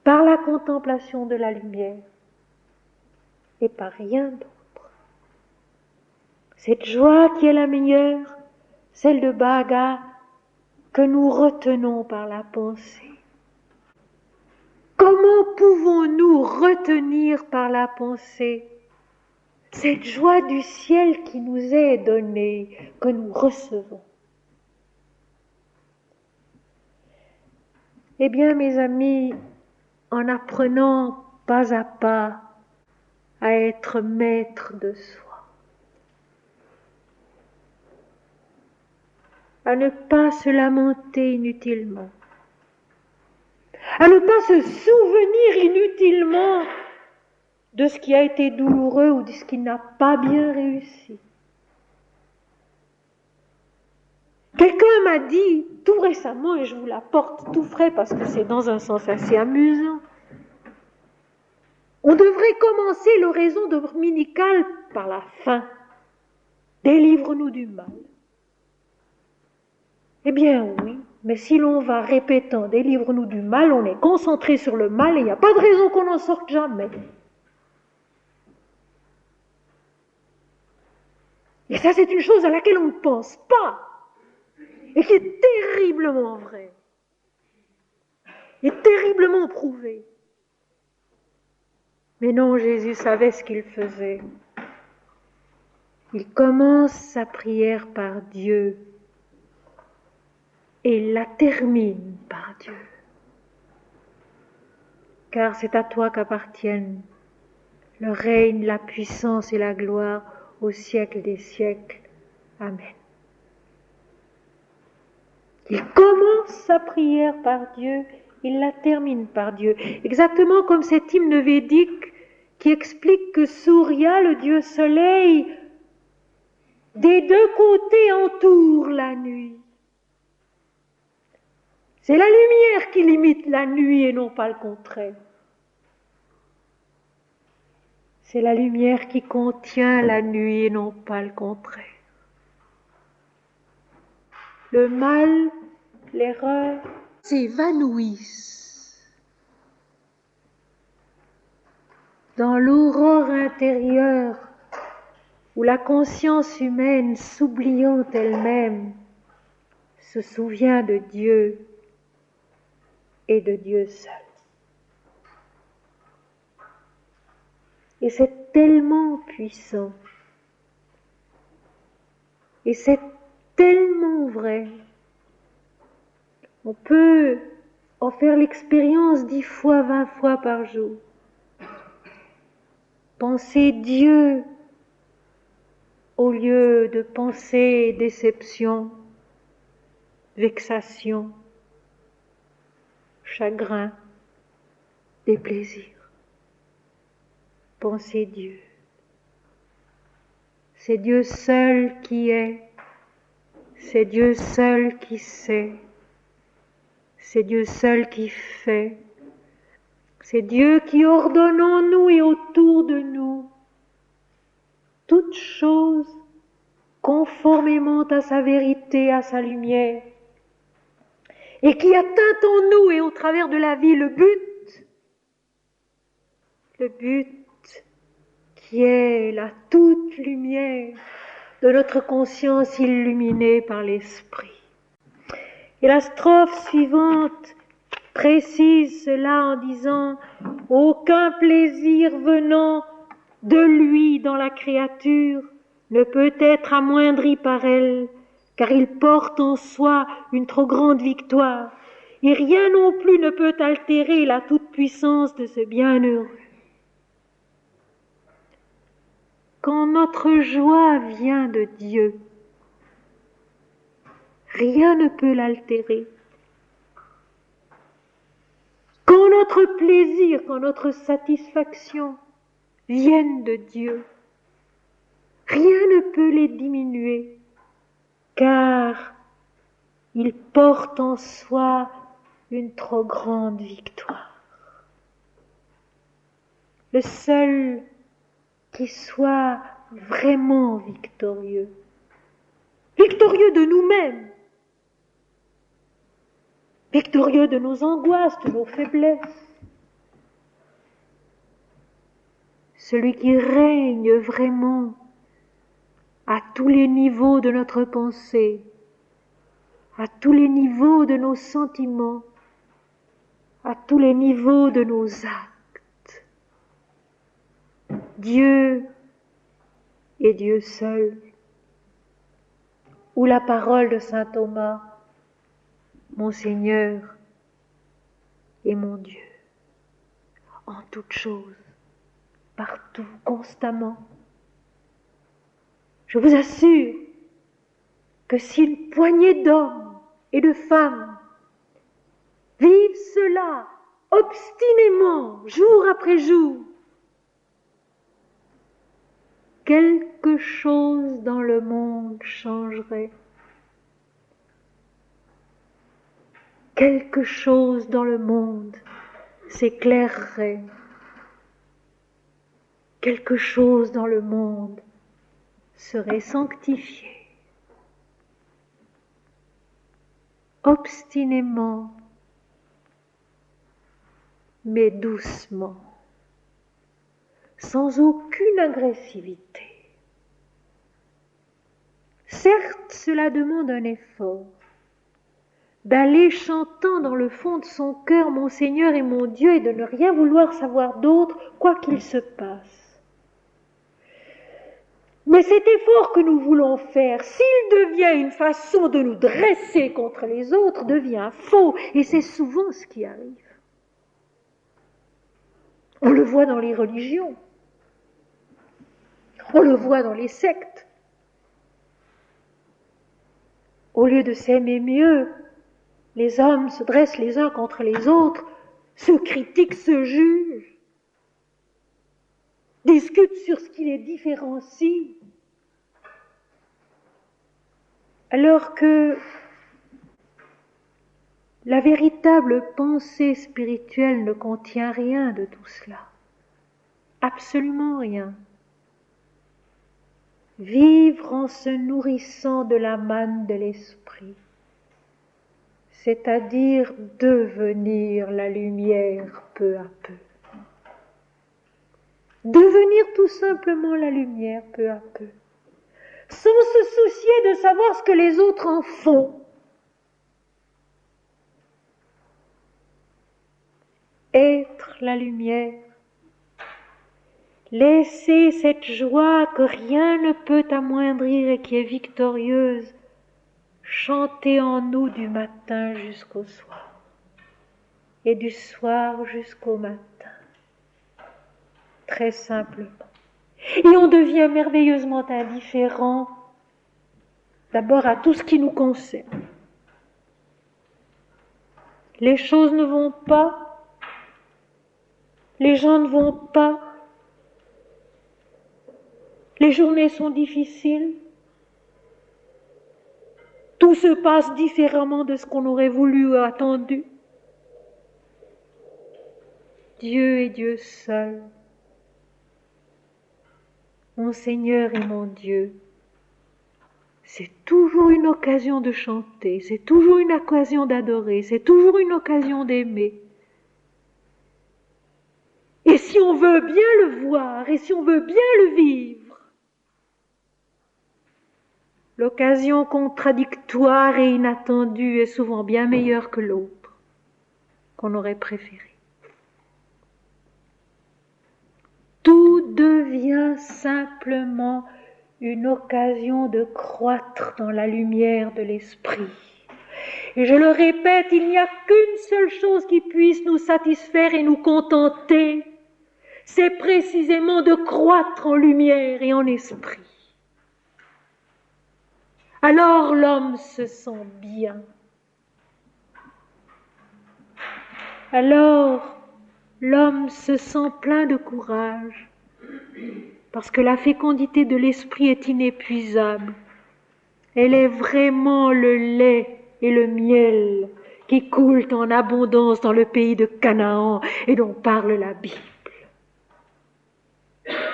par la contemplation de la lumière et par rien d'autre. Cette joie qui est la meilleure, celle de Bhaga, que nous retenons par la pensée. Comment pouvons-nous retenir par la pensée cette joie du ciel qui nous est donnée, que nous recevons? Eh bien, mes amis, en apprenant pas à pas à être maître de soi, à ne pas se lamenter inutilement, à ne pas se souvenir inutilement de ce qui a été douloureux ou de ce qui n'a pas bien réussi. Quelqu'un m'a dit tout récemment, et je vous l'apporte tout frais parce que c'est dans un sens assez amusant, on devrait commencer l'oraison dominicale par la fin. Délivre-nous du mal. Eh bien oui, mais si l'on va répétant délivre-nous du mal, on est concentré sur le mal et il n'y a pas de raison qu'on n'en sorte jamais. Et ça, c'est une chose à laquelle on ne pense pas et qui est terriblement vraie et terriblement prouvée. Mais non, Jésus savait ce qu'il faisait. Il commence sa prière par Dieu et il la termine par Dieu. Car c'est à toi qu'appartiennent le règne, la puissance et la gloire au siècle des siècles. Amen. Il commence sa prière par Dieu, il la termine par Dieu. Exactement comme cet hymne védique qui explique que Surya, le dieu soleil, des deux côtés entoure la nuit. C'est la lumière qui limite la nuit et non pas le contraire. C'est la lumière qui contient la nuit et non pas le contraire. Le mal, l'erreur s'évanouissent dans l'aurore intérieure où la conscience humaine, s'oubliant elle-même, se souvient de Dieu et de Dieu seul. Et c'est tellement puissant, et c'est tellement vrai. On peut en faire l'expérience 10 fois, 20 fois par jour. Penser Dieu au lieu de penser déception, vexation, chagrin, déplaisir. Penser Dieu. C'est Dieu seul qui est, c'est Dieu seul qui sait, c'est Dieu seul qui fait, c'est Dieu qui ordonne en nous et autour de nous toutes choses conformément à sa vérité, à sa lumière, et qui atteint en nous et au travers de la vie le but qui est la toute lumière de notre conscience illuminée par l'Esprit. Et la strophe suivante précise cela en disant « Aucun plaisir venant de lui dans la créature ne peut être amoindri par elle, car il porte en soi une trop grande victoire, et rien non plus ne peut altérer la toute-puissance de ce bienheureux. » Quand notre joie vient de Dieu, rien ne peut l'altérer. Quand notre plaisir, quand notre satisfaction viennent de Dieu, rien ne peut les diminuer, car il porte en soi une trop grande victoire. Le seul qui soit vraiment victorieux, victorieux de nous-mêmes, victorieux de nos angoisses, de nos faiblesses, celui qui règne vraiment à tous les niveaux de notre pensée, à tous les niveaux de nos sentiments, à tous les niveaux de nos actes. Dieu et Dieu seul. Ou la parole de saint Thomas, mon Seigneur et mon Dieu, en toutes choses, partout, constamment. Je vous assure que si une poignée d'hommes et de femmes vivent cela obstinément, jour après jour, quelque chose dans le monde changerait. Quelque chose dans le monde s'éclairerait. Quelque chose dans le monde serait sanctifié. Obstinément, mais doucement, sans aucune agressivité. Certes, cela demande un effort, d'aller chantant dans le fond de son cœur mon Seigneur et mon Dieu et de ne rien vouloir savoir d'autre, quoi qu'il se passe. Mais cet effort que nous voulons faire, s'il devient une façon de nous dresser contre les autres, devient faux, et c'est souvent ce qui arrive. On le voit dans les religions, on le voit dans les sectes. Au lieu de s'aimer mieux, les hommes se dressent les uns contre les autres, se critiquent, se jugent, discutent sur ce qui les différencie. Alors que la véritable pensée spirituelle ne contient rien de tout cela. Absolument rien. Vivre en se nourrissant de la manne de l'esprit, c'est-à-dire devenir la lumière peu à peu. Devenir tout simplement la lumière peu à peu, sans se soucier de savoir ce que les autres en font. Être la lumière, laisser cette joie que rien ne peut amoindrir et qui est victorieuse, chanter en nous du matin jusqu'au soir, et du soir jusqu'au matin, très simplement. Et on devient merveilleusement indifférent, d'abord à tout ce qui nous concerne. Les choses ne vont pas, les gens ne vont pas, les journées sont difficiles, tout se passe différemment de ce qu'on aurait voulu ou attendu. Dieu est Dieu seul. Mon Seigneur et mon Dieu, c'est toujours une occasion de chanter, c'est toujours une occasion d'adorer, c'est toujours une occasion d'aimer. Et si on veut bien le voir, et si on veut bien le vivre, l'occasion contradictoire et inattendue est souvent bien meilleure que l'autre, qu'on aurait préféré. Tout devient simplement une occasion de croître dans la lumière de l'esprit. Et je le répète, il n'y a qu'une seule chose qui puisse nous satisfaire et nous contenter, c'est précisément de croître en lumière et en esprit. Alors l'homme se sent bien. Alors l'homme se sent plein de courage, parce que la fécondité de l'esprit est inépuisable. Elle est vraiment le lait et le miel qui coulent en abondance dans le pays de Canaan et dont parle la Bible.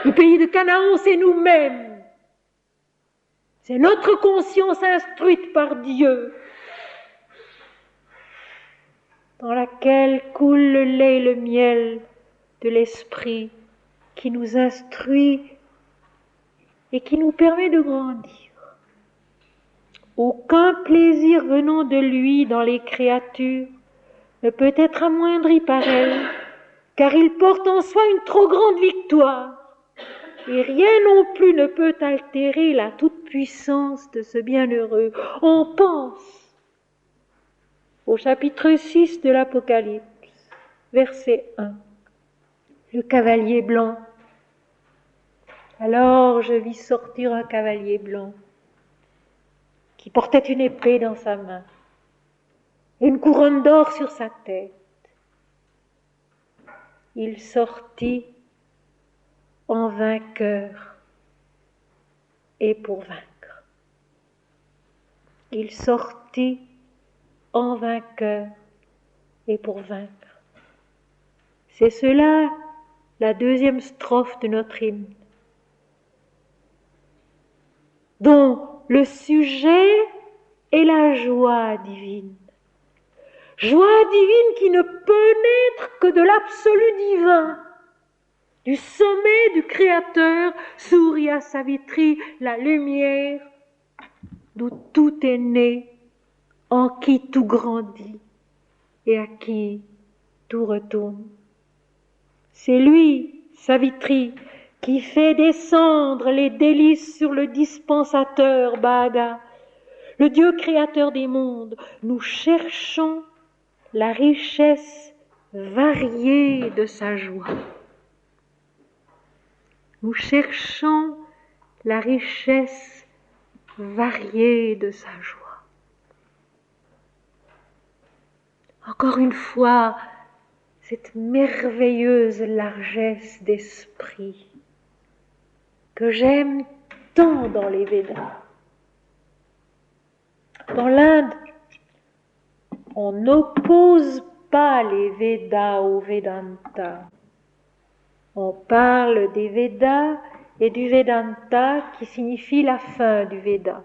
Le pays de Canaan, c'est nous-mêmes. C'est notre conscience instruite par Dieu, dans laquelle coule le lait et le miel de l'esprit qui nous instruit et qui nous permet de grandir. Aucun plaisir venant de lui dans les créatures ne peut être amoindri par elles, car il porte en soi une trop grande victoire, et rien non plus ne peut altérer la toute-puissance de ce bienheureux. On pense au chapitre 6 de l'Apocalypse, verset 1, le cavalier blanc. Alors je vis sortir un cavalier blanc qui portait une épée dans sa main et une couronne d'or sur sa tête. Il sortit en vainqueur et pour vaincre. Il sortit en vainqueur et pour vaincre. C'est cela la deuxième strophe de notre hymne, dont le sujet est la joie divine. Joie divine qui ne peut naître que de l'absolu divin. Du sommet du Créateur sourit à Savitri la lumière d'où tout est né, en qui tout grandit et à qui tout retourne. C'est lui, Savitri, qui fait descendre les délices sur le dispensateur Bhaga, le Dieu créateur des mondes. Nous cherchons la richesse variée de sa joie. Nous cherchons la richesse variée de sa joie. Encore une fois, cette merveilleuse largesse d'esprit que j'aime tant dans les Védas. Dans l'Inde, on n'oppose pas les Védas au Vedanta. On parle des Védas et du Vedanta qui signifie la fin du Veda.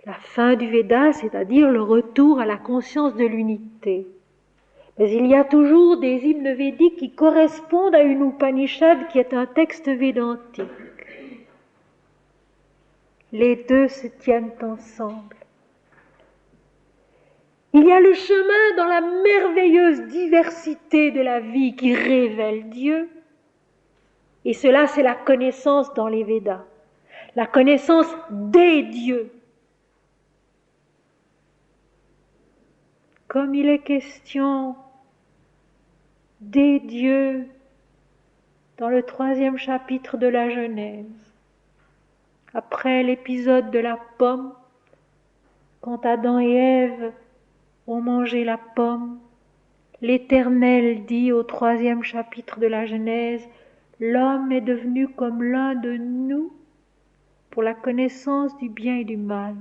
la fin du Veda, c'est-à-dire le retour à la conscience de l'unité. Mais il y a toujours des hymnes védiques qui correspondent à une Upanishad qui est un texte védantique. Les deux se tiennent ensemble. Il y a le chemin dans la merveilleuse diversité de la vie qui révèle Dieu. Et cela, c'est la connaissance dans les Védas. La connaissance des dieux. Comme il est question des dieux dans le 3e chapitre de la Genèse, après l'épisode de la pomme, quand Adam et Ève ont mangé la pomme, l'Éternel dit au 3e chapitre de la Genèse, l'homme est devenu comme l'un de nous pour la connaissance du bien et du mal.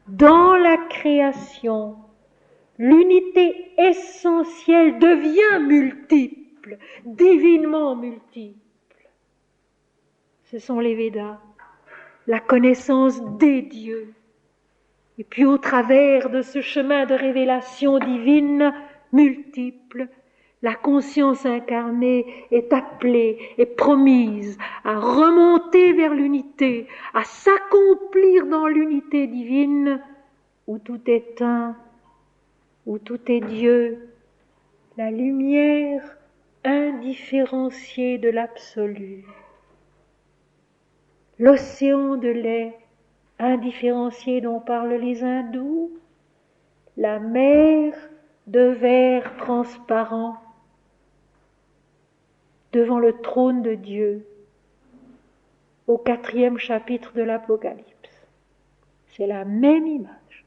Dans la création, l'unité essentielle devient multiple, divinement multiple. Ce sont les Védas, la connaissance des dieux. Et puis au travers de ce chemin de révélation divine multiple, la conscience incarnée est appelée et promise à remonter vers l'unité, à s'accomplir dans l'unité divine où tout est un, où tout est Dieu, la lumière indifférenciée de l'absolu. L'océan de lait indifférencié dont parlent les hindous, la mer de verre transparent devant le trône de Dieu au 4e chapitre de l'Apocalypse. C'est la même image.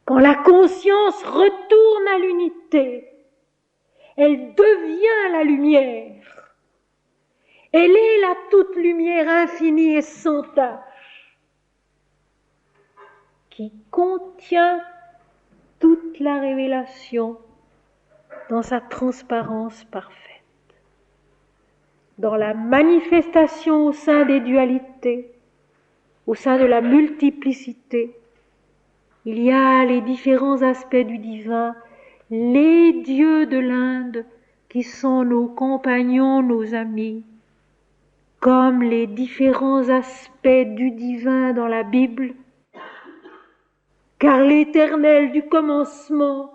Quand la conscience retourne à l'unité, elle devient la lumière. Elle est la toute lumière infinie et sans tache, qui contient toute la révélation dans sa transparence parfaite. Dans la manifestation au sein des dualités, au sein de la multiplicité, il y a les différents aspects du divin, les dieux de l'Inde qui sont nos compagnons, nos amis, comme les différents aspects du divin dans la Bible, car l'Éternel du commencement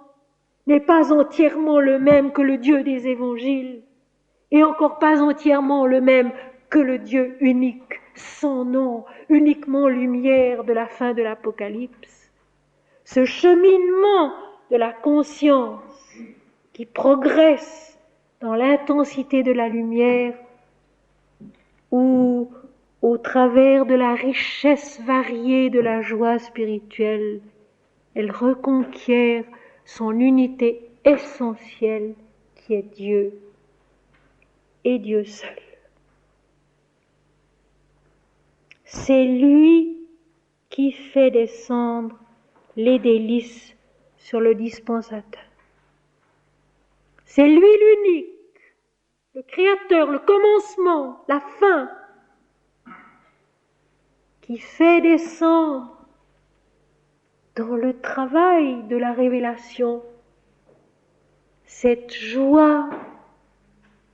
n'est pas entièrement le même que le Dieu des évangiles, et encore pas entièrement le même que le Dieu unique, sans nom, uniquement lumière de la fin de l'Apocalypse. Ce cheminement de la conscience qui progresse dans l'intensité de la lumière, ou au travers de la richesse variée de la joie spirituelle, elle reconquiert son unité essentielle qui est Dieu et Dieu seul. C'est lui qui fait descendre les délices sur le dispensateur. C'est lui l'unique, le Créateur, le commencement, la fin, qui fait descendre dans le travail de la révélation cette joie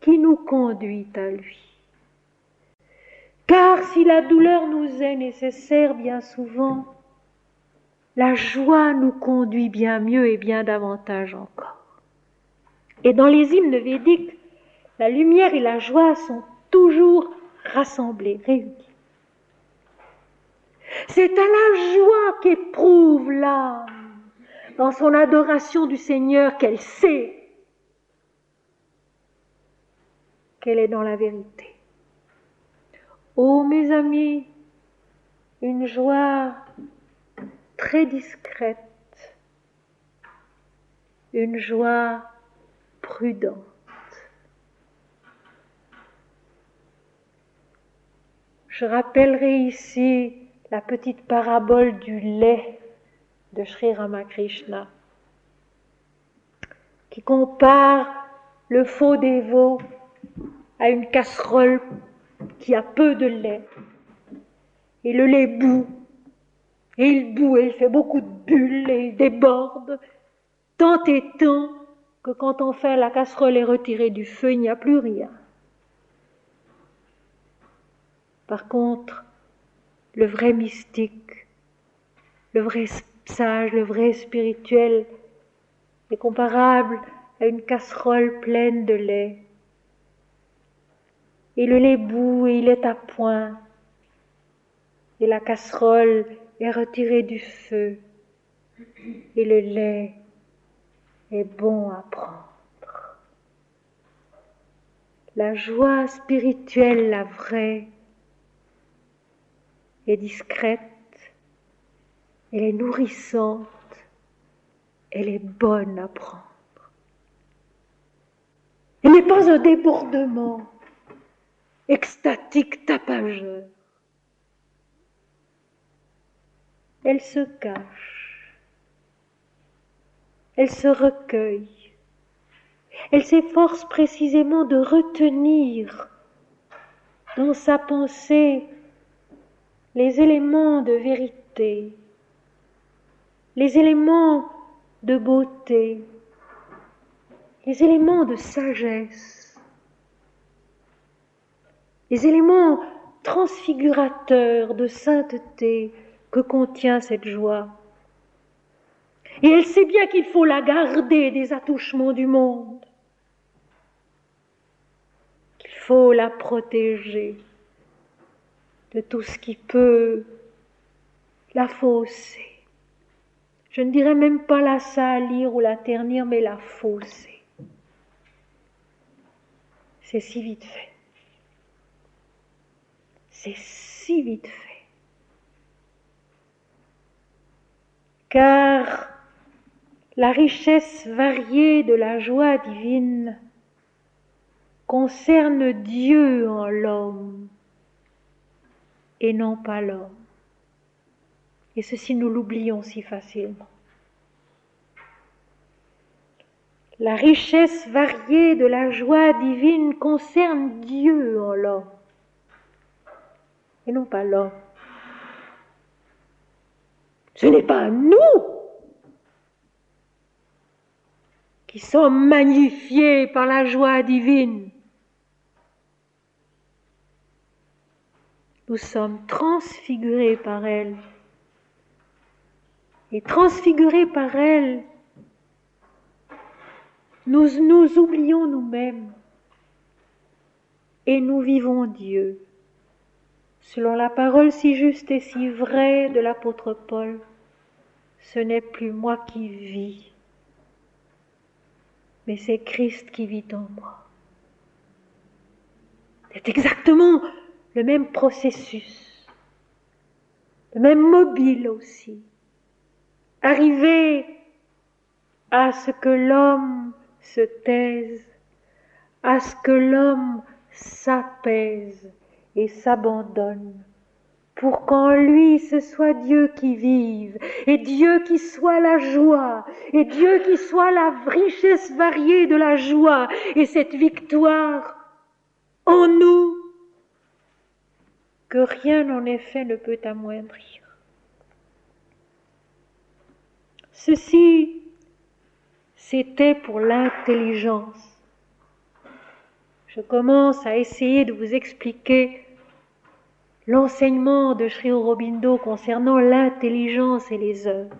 qui nous conduit à lui. Car si la douleur nous est nécessaire bien souvent, la joie nous conduit bien mieux et bien davantage encore. Et dans les hymnes védiques, la lumière et la joie sont toujours rassemblées, réunies. C'est à la joie qu'éprouve l'âme dans son adoration du Seigneur qu'elle sait qu'elle est dans la vérité. Oh mes amis, une joie très discrète, une joie prudente. Je rappellerai ici la petite parabole du lait de Sri Ramakrishna, qui compare le faux dévot à une casserole qui a peu de lait. Et le lait bout. Et il fait beaucoup de bulles et il déborde, tant et tant que quand enfin la casserole est retirée du feu, il n'y a plus rien. Par contre, le vrai mystique, le vrai sage, le vrai spirituel est comparable à une casserole pleine de lait. Et le lait bout et il est à point. Et la casserole est retirée du feu. Et le lait est bon à prendre. La joie spirituelle, la vraie, est discrète, elle est nourrissante, elle est bonne à prendre. Elle n'est pas un débordement extatique, tapageur. Elle se cache, elle se recueille, elle s'efforce précisément de retenir dans sa pensée les éléments de vérité, les éléments de beauté, les éléments de sagesse, les éléments transfigurateurs de sainteté que contient cette joie. Et elle sait bien qu'il faut la garder des attouchements du monde, qu'il faut la protéger de tout ce qui peut la fausser. Je ne dirais même pas la salir ou la ternir, mais la fausser. C'est si vite fait. C'est si vite fait. Car la richesse variée de la joie divine concerne Dieu en l'homme et non pas l'homme. Et ceci, nous l'oublions si facilement. La richesse variée de la joie divine concerne Dieu en l'homme et non pas l'homme. Ce n'est pas nous qui sommes magnifiés par la joie divine. Nous sommes transfigurés par elle. Et transfigurés par elle, nous oublions nous-mêmes et nous vivons Dieu. Selon la parole si juste et si vraie de l'apôtre Paul, ce n'est plus moi qui vis, mais c'est Christ qui vit en moi. C'est exactement le même processus, le même mobile aussi. Arriver à ce que l'homme se taise, à ce que l'homme s'apaise et s'abandonne, pour qu'en lui ce soit Dieu qui vive, et Dieu qui soit la joie, et Dieu qui soit la richesse variée de la joie, et cette victoire en nous, que rien en effet ne peut amoindrir. Ceci, c'était pour l'intelligence. Je commence à essayer de vous expliquer l'enseignement de Sri Aurobindo concernant l'intelligence et les œuvres.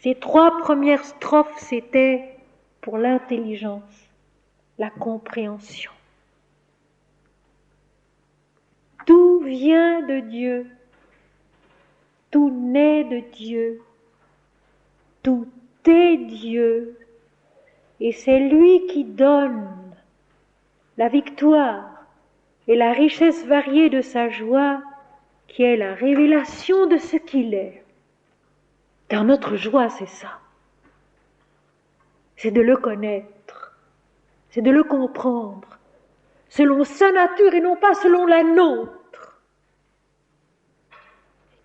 Ces 3 premières strophes, c'était pour l'intelligence, la compréhension. Tout vient de Dieu, tout naît de Dieu, tout est Dieu, et c'est lui qui donne la victoire et la richesse variée de sa joie, qui est la révélation de ce qu'il est. Car notre joie, c'est ça. C'est de le connaître, c'est de le comprendre, selon sa nature et non pas selon la nôtre.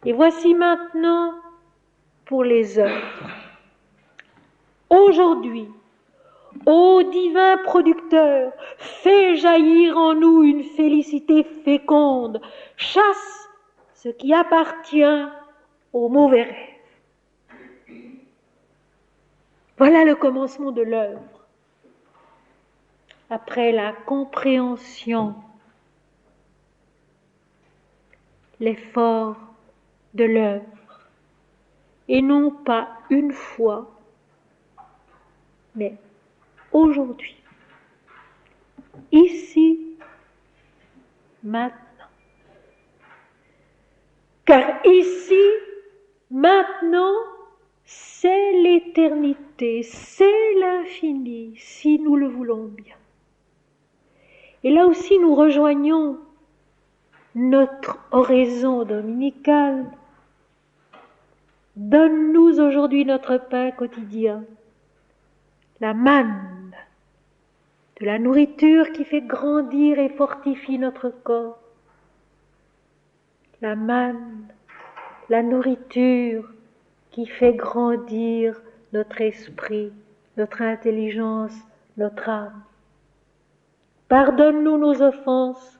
Et voici maintenant pour les œuvres. Aujourd'hui, ô divin producteur, fais jaillir en nous une félicité féconde, chasse ce qui appartient au mauvais rêve. Voilà le commencement de l'œuvre. Après la compréhension, l'effort de l'œuvre, et non pas une fois, mais aujourd'hui, ici, maintenant. Car ici, maintenant, c'est l'éternité, c'est l'infini, si nous le voulons bien. Et là aussi, nous rejoignons notre oraison dominicale. Donne-nous aujourd'hui notre pain quotidien, la manne, de la nourriture qui fait grandir et fortifie notre corps. La manne, la nourriture qui fait grandir notre esprit, notre intelligence, notre âme. Pardonne-nous nos offenses,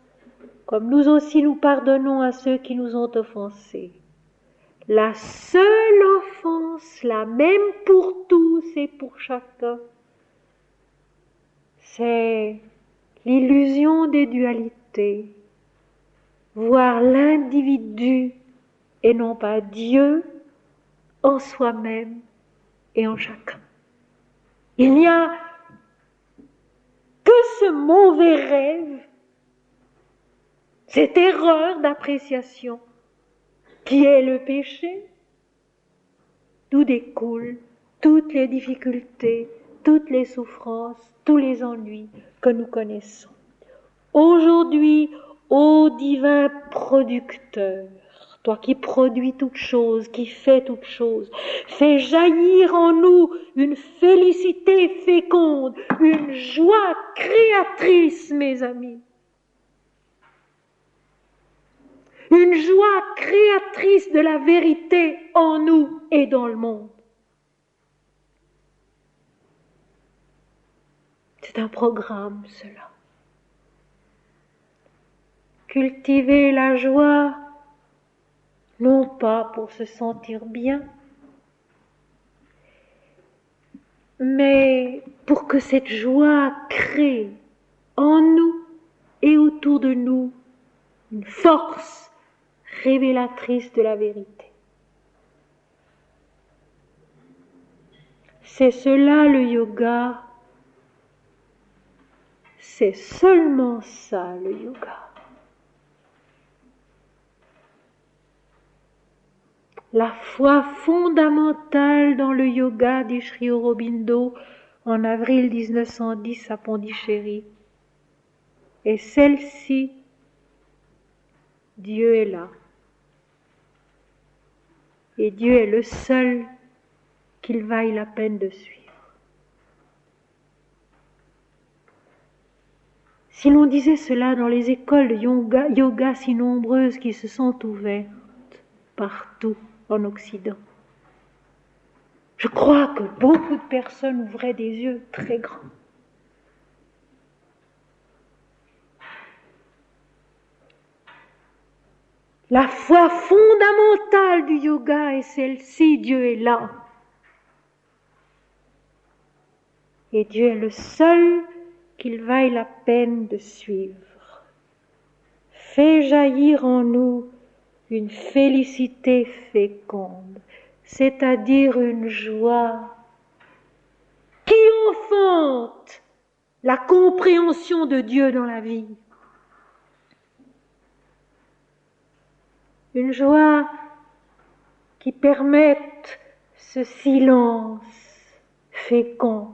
comme nous aussi nous pardonnons à ceux qui nous ont offensés. La seule offense, la même pour tous et pour chacun, c'est l'illusion des dualités, voir l'individu et non pas Dieu en soi-même et en chacun. Il n'y a que ce mauvais rêve, cette erreur d'appréciation qui est le péché, d'où découlent toutes les difficultés, toutes les souffrances, tous les ennuis que nous connaissons. Aujourd'hui, ô divin producteur, toi qui produis toutes choses, qui fais toutes choses, fais jaillir en nous une félicité féconde, une joie créatrice, mes amis. Une joie créatrice de la vérité en nous et dans le monde. C'est un programme, cela. Cultiver la joie, non pas pour se sentir bien, mais pour que cette joie crée en nous et autour de nous une force révélatrice de la vérité. C'est cela le yoga, c'est seulement ça le yoga. La foi fondamentale dans le yoga, dit Sri Aurobindo en avril 1910 à Pondichéry, et celle-ci, Dieu est là. Et Dieu est le seul qu'il vaille la peine de suivre. Si l'on disait cela dans les écoles de yoga si nombreuses qui se sont ouvertes partout en Occident, je crois que beaucoup de personnes ouvraient des yeux très grands. La foi fondamentale du yoga est celle-ci, Dieu est là. Et Dieu est le seul qu'il vaille la peine de suivre. Fais jaillir en nous une félicité féconde, c'est-à-dire une joie qui enfante la compréhension de Dieu dans la vie. Une joie qui permette ce silence fécond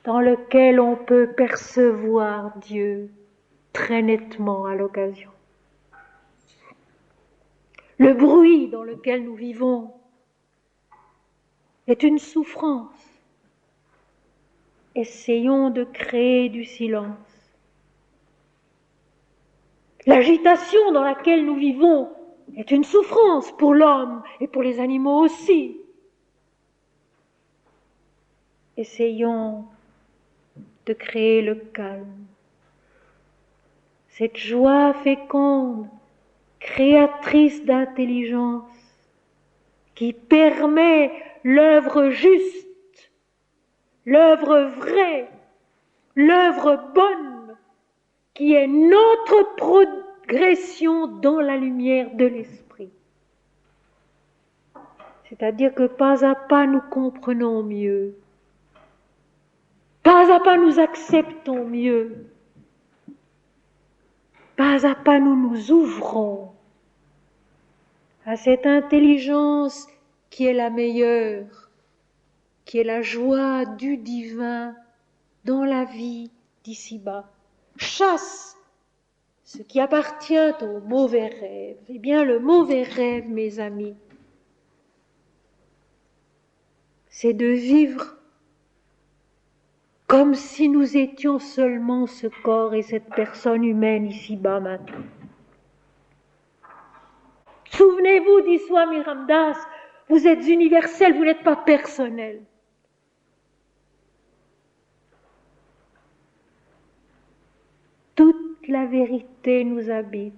dans lequel on peut percevoir Dieu très nettement à l'occasion. Le bruit dans lequel nous vivons est une souffrance. Essayons de créer du silence. L'agitation dans laquelle nous vivons est une souffrance pour l'homme et pour les animaux aussi. Essayons de créer le calme. Cette joie féconde créatrice d'intelligence, qui permet l'œuvre juste, l'œuvre vraie, l'œuvre bonne, qui est notre progression dans la lumière de l'esprit. C'est-à-dire que pas à pas nous comprenons mieux, pas à pas nous acceptons mieux, pas à pas nous nous ouvrons à cette intelligence qui est la meilleure, qui est la joie du divin dans la vie d'ici-bas. Chasse ce qui appartient au mauvais rêve. Eh bien, le mauvais rêve, mes amis, c'est de vivre comme si nous étions seulement ce corps et cette personne humaine ici-bas maintenant. Souvenez-vous, dit Swami Ramdas, vous êtes universel, vous n'êtes pas personnel. Toute la vérité nous habite.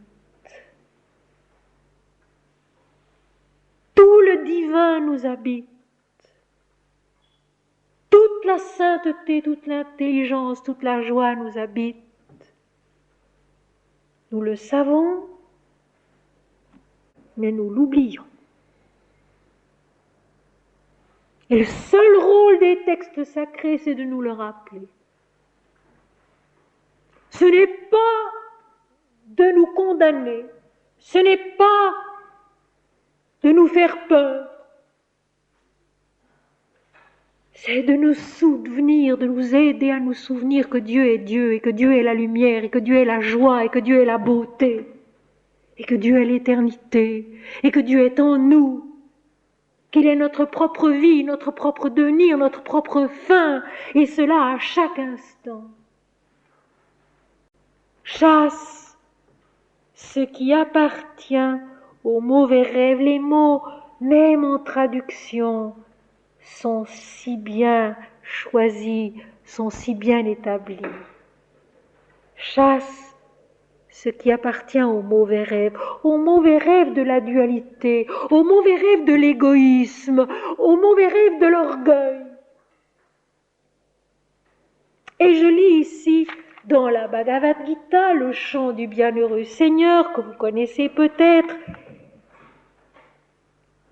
Tout le divin nous habite. Toute la sainteté, toute l'intelligence, toute la joie nous habite. Nous le savons, mais nous l'oublions. Et le seul rôle des textes sacrés, c'est de nous le rappeler. Ce n'est pas de nous condamner, ce n'est pas de nous faire peur, c'est de nous souvenir, de nous aider à nous souvenir que Dieu est Dieu, et que Dieu est la lumière, et que Dieu est la joie, et que Dieu est la beauté, et que Dieu est l'éternité, et que Dieu est en nous, qu'il est notre propre vie, notre propre devenir, notre propre fin, et cela à chaque instant. Chasse ce qui appartient aux mauvais rêves. Les mots, même en traduction, sont si bien choisis, sont si bien établis. Chasse ce qui appartient aux mauvais rêves de la dualité, aux mauvais rêves de l'égoïsme, aux mauvais rêves de l'orgueil. Et je lis ici dans la Bhagavad Gita, le chant du bienheureux Seigneur, que vous connaissez peut-être,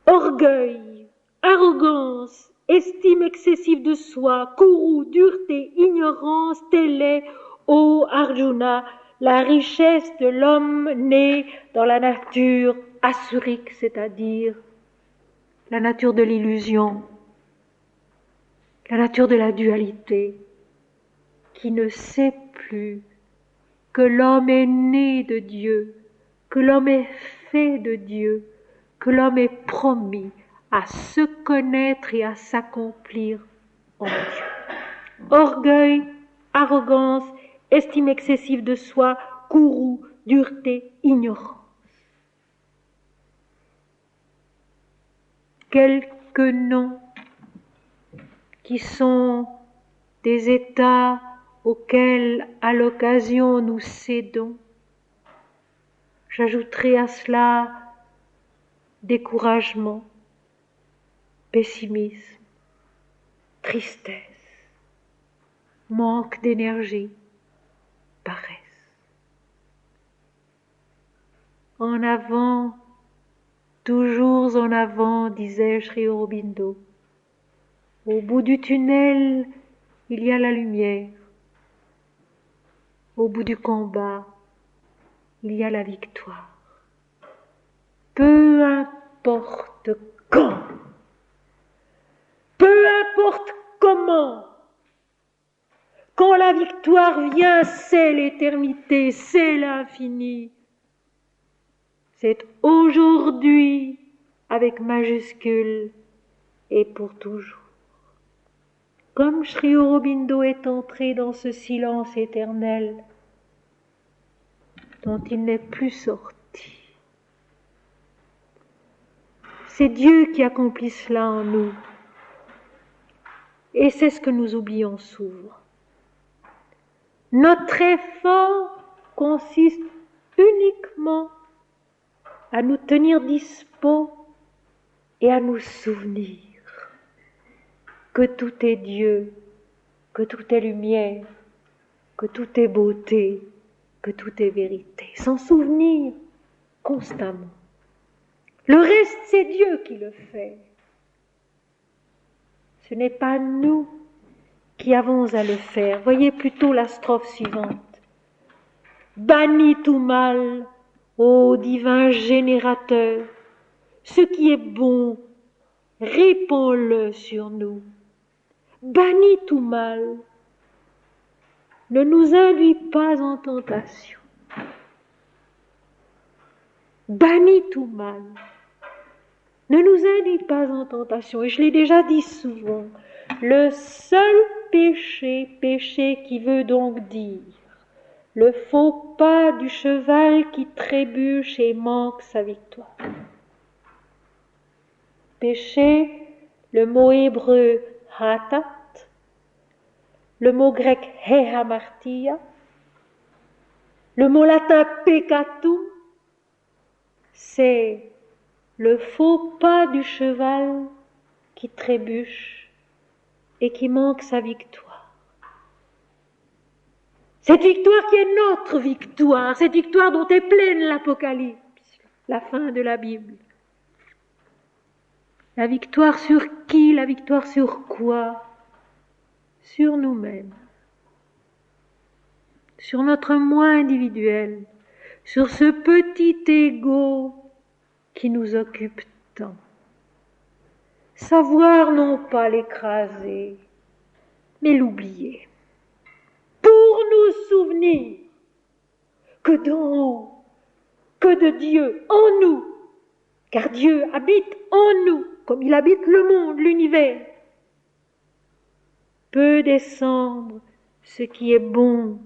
orgueil, arrogance, estime excessive de soi, courroux, dureté, ignorance, telle est, ô Arjuna, la richesse de l'homme né dans la nature asurique, c'est-à-dire la nature de l'illusion, la nature de la dualité, qui ne sait plus que l'homme est né de Dieu, que l'homme est fait de Dieu, que l'homme est promis à se connaître et à s'accomplir en Dieu. Orgueil, arrogance, estime excessive de soi, courroux, dureté, ignorance. Quelques noms qui sont des états auxquels, à l'occasion, nous cédons. J'ajouterai à cela découragement, pessimisme, tristesse, manque d'énergie, paresse. En avant, toujours en avant, disait Sri Aurobindo. Au bout du tunnel, il y a la lumière. Au bout du combat, il y a la victoire. Peu importe quand, peu importe comment, quand la victoire vient, c'est l'éternité, c'est l'infini. C'est aujourd'hui avec majuscule et pour toujours. Comme Sri Aurobindo est entré dans ce silence éternel dont il n'est plus sorti. C'est Dieu qui accomplit cela en nous. Et c'est ce que nous oublions souvent. Notre effort consiste uniquement à nous tenir dispos et à nous souvenir que tout est Dieu, que tout est lumière, que tout est beauté, que tout est vérité. S'en souvenir constamment. Le reste, c'est Dieu qui le fait. Ce n'est pas nous qui avons à le faire. Voyez plutôt la strophe suivante. Bannis tout mal, ô divin générateur, ce qui est bon, répands-le sur nous. Bannis tout mal, ne nous induis pas en tentation. Bannis tout mal, ne nous induis pas en tentation. Et je l'ai déjà dit souvent, le seul péché qui veut donc dire le faux pas du cheval qui trébuche et manque sa victoire. Péché, le mot hébreu hatat, le mot grec hehamartia, le mot latin peccatum, c'est le faux pas du cheval qui trébuche et qui manque sa victoire. Cette victoire qui est notre victoire, cette victoire dont est pleine l'Apocalypse, la fin de la Bible. La victoire sur qui? La victoire sur quoi? Sur nous-mêmes, sur notre moi individuel, sur ce petit ego qui nous occupe tant. Savoir non pas l'écraser, mais l'oublier. Pour nous souvenir que d'en haut, que de Dieu en nous, car Dieu habite en nous, comme il habite le monde, l'univers, peut descendre ce qui est bon,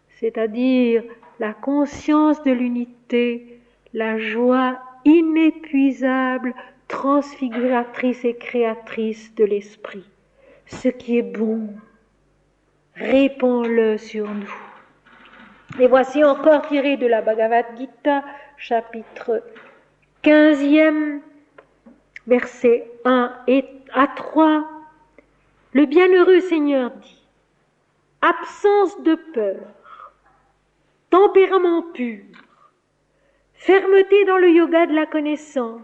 c'est-à-dire la conscience de l'unité, la joie inépuisable, transfiguratrice et créatrice de l'esprit. Ce qui est bon, répands-le sur nous. Et voici encore tiré de la Bhagavad Gita, chapitre 15e, versets 1 à 3. Le bienheureux Seigneur dit, absence de peur, tempérament pur, fermeté dans le yoga de la connaissance,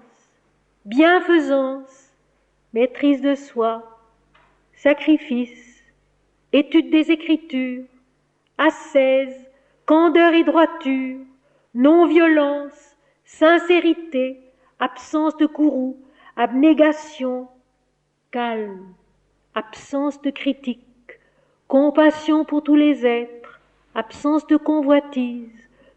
bienfaisance, maîtrise de soi, sacrifice, étude des Écritures, ascèse, candeur et droiture, non-violence, sincérité, absence de courroux, abnégation, calme, absence de critique, compassion pour tous les êtres, absence de convoitise,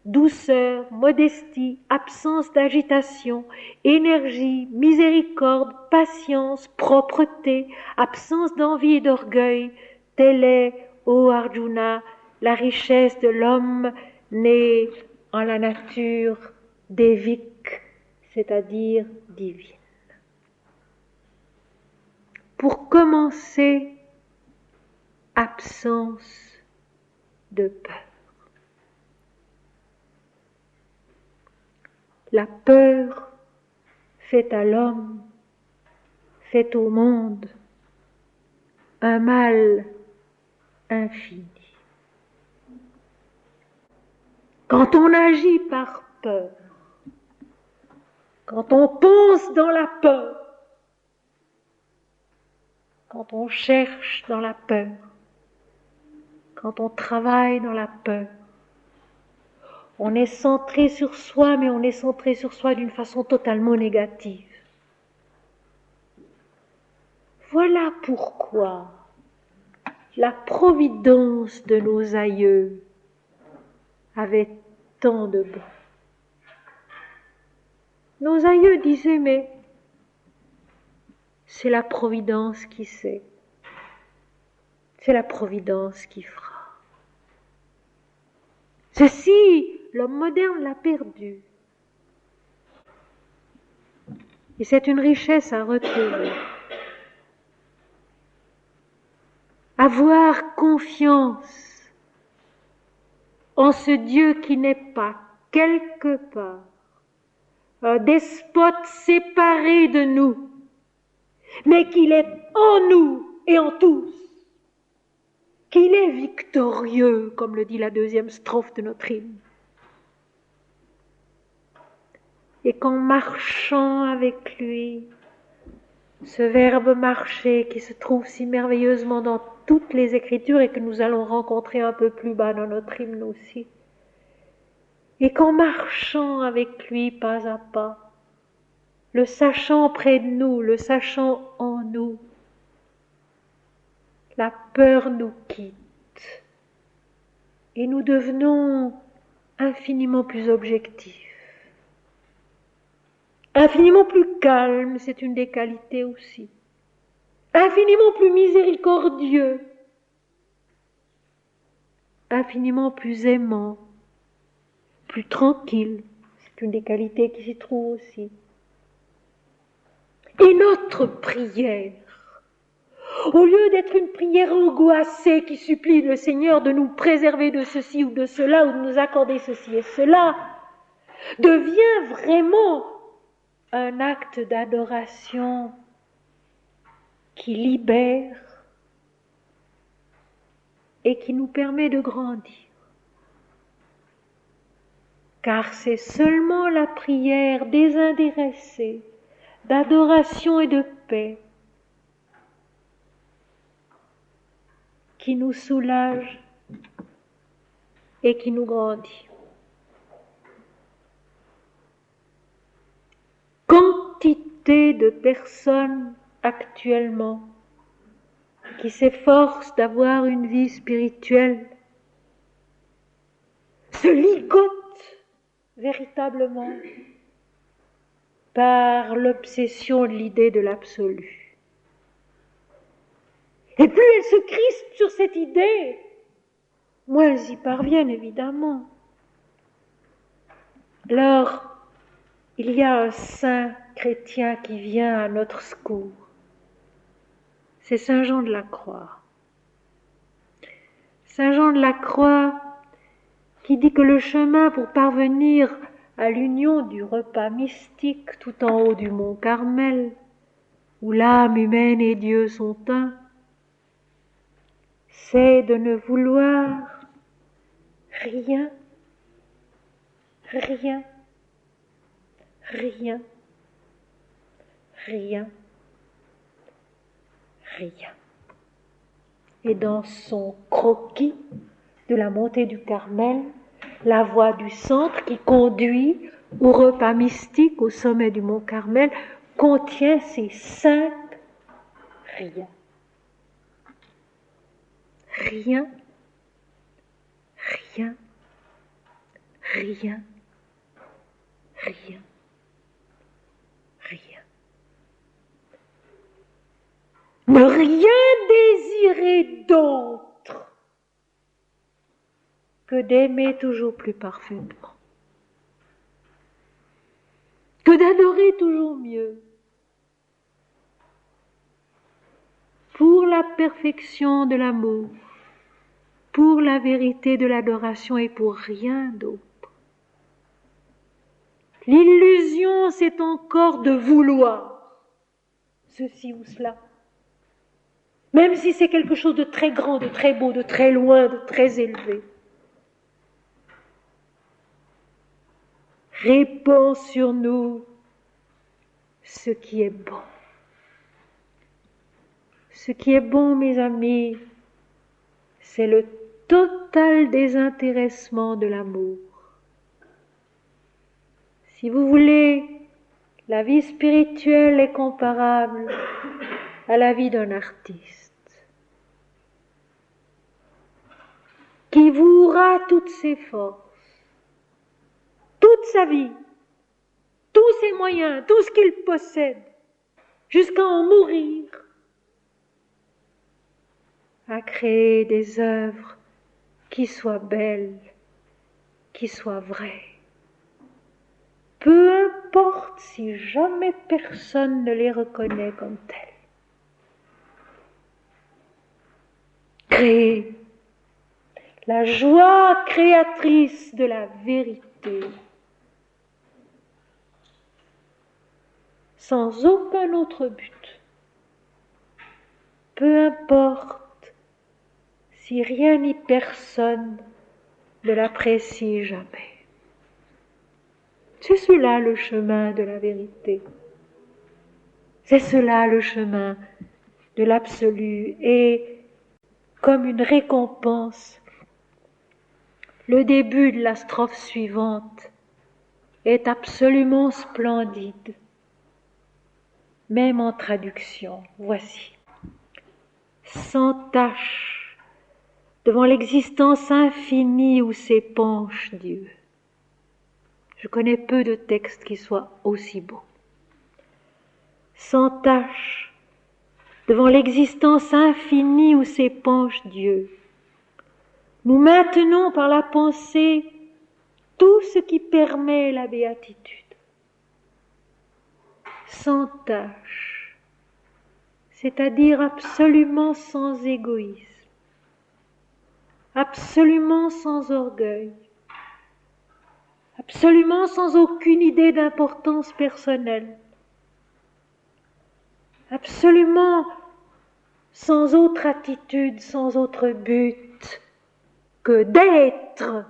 douceur, modestie, absence d'agitation, énergie, miséricorde, patience, propreté, absence d'envie et d'orgueil, telle est, ô Arjuna, la richesse de l'homme né en la nature dévique, c'est-à-dire divine. Pour commencer, absence de peur. La peur fait à l'homme, fait au monde, un mal infini. Quand on agit par peur, quand on pense dans la peur, quand on cherche dans la peur, quand on travaille dans la peur, on est centré sur soi, mais on est centré sur soi d'une façon totalement négative. Voilà pourquoi la providence de nos aïeux avait tant de bon. Nos aïeux disaient, mais c'est la providence qui sait, c'est la providence qui fera. Ceci, l'homme moderne l'a perdu. Et c'est une richesse à retrouver. Avoir confiance en ce Dieu qui n'est pas quelque part, un despote séparé de nous, mais qu'il est en nous et en tous, qu'il est victorieux, comme le dit la deuxième strophe de notre hymne. Et qu'en marchant avec lui, ce verbe marcher qui se trouve si merveilleusement dans toutes les Écritures et que nous allons rencontrer un peu plus bas dans notre hymne aussi, et qu'en marchant avec lui pas à pas, le sachant près de nous, le sachant en nous, la peur nous quitte et nous devenons infiniment plus objectifs. Infiniment plus calme, c'est une des qualités aussi. Infiniment plus miséricordieux. Infiniment plus aimant. Plus tranquille, c'est une des qualités qui s'y trouve aussi. Et notre prière, au lieu d'être une prière angoissée qui supplie le Seigneur de nous préserver de ceci ou de cela, ou de nous accorder ceci et cela, devient vraiment un acte d'adoration qui libère et qui nous permet de grandir. Car c'est seulement la prière désintéressée, d'adoration et de paix, qui nous soulage et qui nous grandit. Quantité de personnes actuellement qui s'efforcent d'avoir une vie spirituelle se ligotent véritablement par l'obsession de l'idée de l'absolu. Et plus elles se crispent sur cette idée, moins elles y parviennent évidemment. Alors, il y a un saint chrétien qui vient à notre secours. C'est Saint Jean de la Croix. Saint Jean de la Croix qui dit que le chemin pour parvenir à l'union du repas mystique tout en haut du mont Carmel, où l'âme humaine et Dieu sont un, c'est de ne vouloir rien, rien, rien, rien, rien. Et dans son croquis de la montée du Carmel, la voie du centre qui conduit au repas mystique au sommet du mont Carmel contient ces 5 rien. Rien, rien, rien, rien, rien. Ne rien désirer d'autre que d'aimer toujours plus parfaitement, que d'adorer toujours mieux, pour la perfection de l'amour, pour la vérité de l'adoration et pour rien d'autre. L'illusion, c'est encore de vouloir ceci ou cela, même si c'est quelque chose de très grand, de très beau, de très loin, de très élevé. Répand sur nous ce qui est bon. Ce qui est bon, mes amis, c'est le total désintéressement de l'amour. Si vous voulez, la vie spirituelle est comparable à la vie d'un artiste qui vouera toutes ses forces, toute sa vie, tous ses moyens, tout ce qu'il possède, jusqu'à en mourir, à créer des œuvres qui soient belles, qui soient vraies. Peu importe si jamais personne ne les reconnaît comme telles. Créer la joie créatrice de la vérité. sans aucun autre but. Peu importe si rien ni personne ne l'apprécie jamais. C'est cela le chemin de la vérité. C'est cela le chemin de l'absolu. Et comme une récompense, le début de la strophe suivante est absolument splendide, même en traduction. Voici. Sans tache, devant l'existence infinie où s'épanche Dieu. Je connais peu de textes qui soient aussi beaux. Sans tache, devant l'existence infinie où s'épanche Dieu, nous maintenons par la pensée tout ce qui permet la béatitude. Sans tache, c'est-à-dire absolument sans égoïsme, absolument sans orgueil, absolument sans aucune idée d'importance personnelle, absolument sans autre attitude, sans autre but que d'être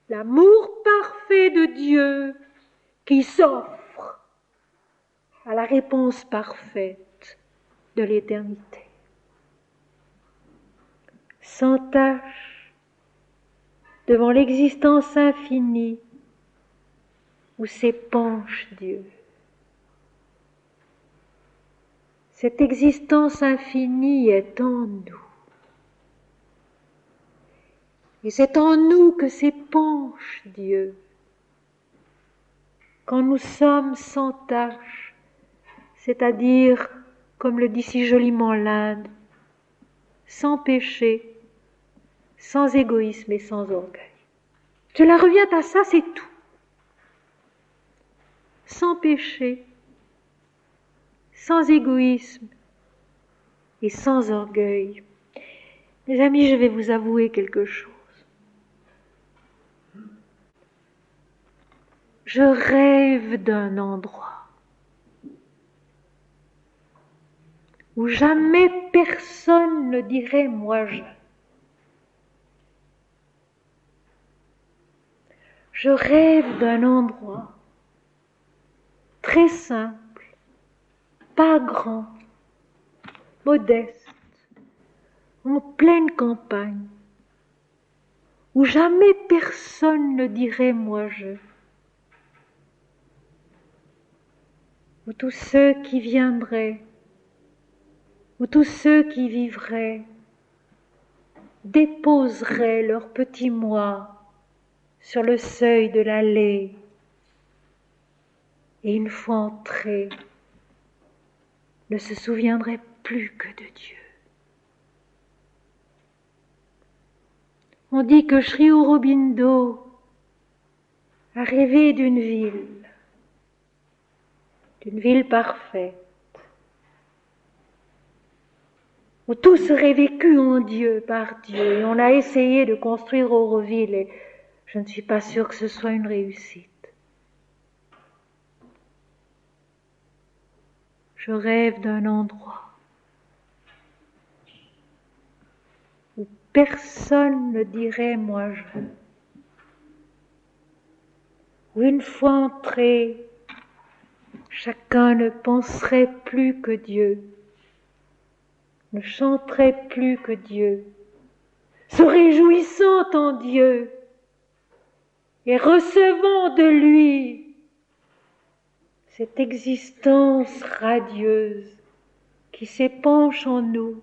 l'amour parfait de Dieu qui s'offre à la réponse parfaite de l'éternité. Sans tache, devant l'existence infinie où s'épanche Dieu. Cette existence infinie est en nous. Et c'est en nous que s'épanche Dieu. Quand nous sommes sans tache, c'est-à-dire, comme le dit si joliment l'Inde, sans péché, sans égoïsme et sans orgueil. Cela revient à ça, c'est tout. Sans péché, sans égoïsme et sans orgueil. Mes amis, je vais vous avouer quelque chose. Je rêve d'un endroit où jamais personne ne dirait moi je. Je rêve d'un endroit très simple, pas grand, modeste, en pleine campagne, où jamais personne ne dirait moi je, où tous ceux qui viendraient, où tous ceux qui vivraient, déposeraient leur petit moi sur le seuil de l'allée, et une fois entrés, ne se souviendraient plus que de Dieu. On dit que Sri Aurobindo a rêvé d'une ville parfaite, où tout serait vécu en Dieu, par Dieu. Et on a essayé de construire Auroville et je ne suis pas sûre que ce soit une réussite. Je rêve d'un endroit où personne ne dirait moi je, où une fois entré, chacun ne penserait plus que Dieu, ne chanterait plus que Dieu, se réjouissant en Dieu et recevant de lui cette existence radieuse qui s'épanche en nous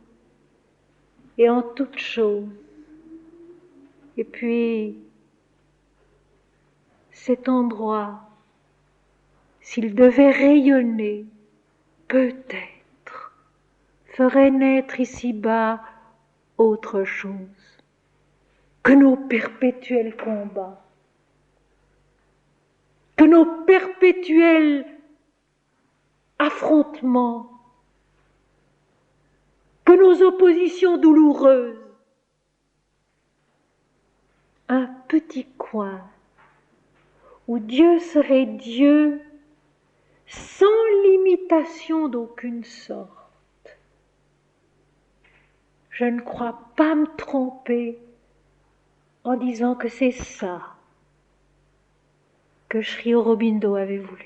et en toutes choses. Et puis, cet endroit, s'il devait rayonner, peut-être, ferait naître ici-bas autre chose que nos perpétuels combats, que nos perpétuels affrontements, que nos oppositions douloureuses. Un petit coin où Dieu serait Dieu sans limitation d'aucune sorte. Je ne crois pas me tromper en disant que c'est ça que Sri Aurobindo avait voulu.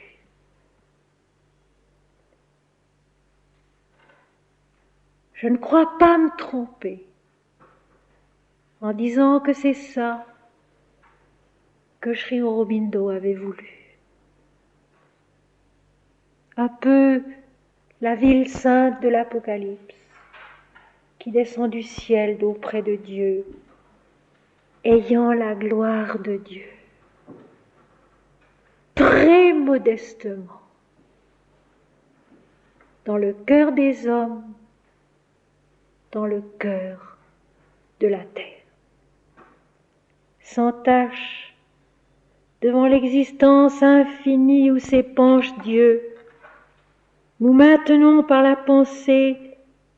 Je ne crois pas me tromper en disant que c'est ça que Sri Aurobindo avait voulu. Un peu la ville sainte de l'Apocalypse qui descend du ciel d'auprès de Dieu, ayant la gloire de Dieu, très modestement, dans le cœur des hommes, dans le cœur de la terre. Sans tache, devant l'existence infinie où s'épanche Dieu, nous maintenons par la pensée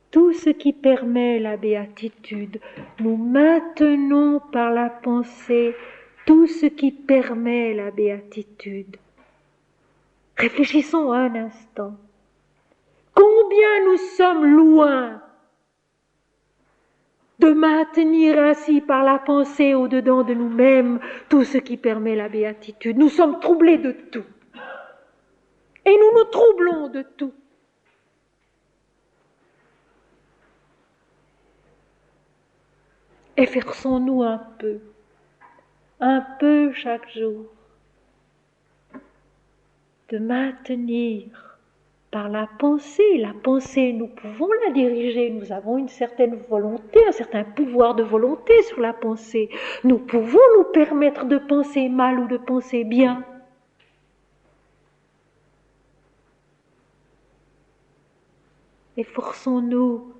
tout ce qui permet la béatitude. Nous maintenons par la pensée tout ce qui permet la béatitude. Réfléchissons un instant. Combien nous sommes loin de maintenir ainsi par la pensée au-dedans de nous-mêmes tout ce qui permet la béatitude. Nous sommes troublés de tout. Et nous nous troublons de tout. Efforçons-nous un peu chaque jour, de maintenir par la pensée, nous pouvons la diriger, nous avons une certaine volonté, un certain pouvoir de volonté sur la pensée. Nous pouvons nous permettre de penser mal ou de penser bien. Efforçons-nous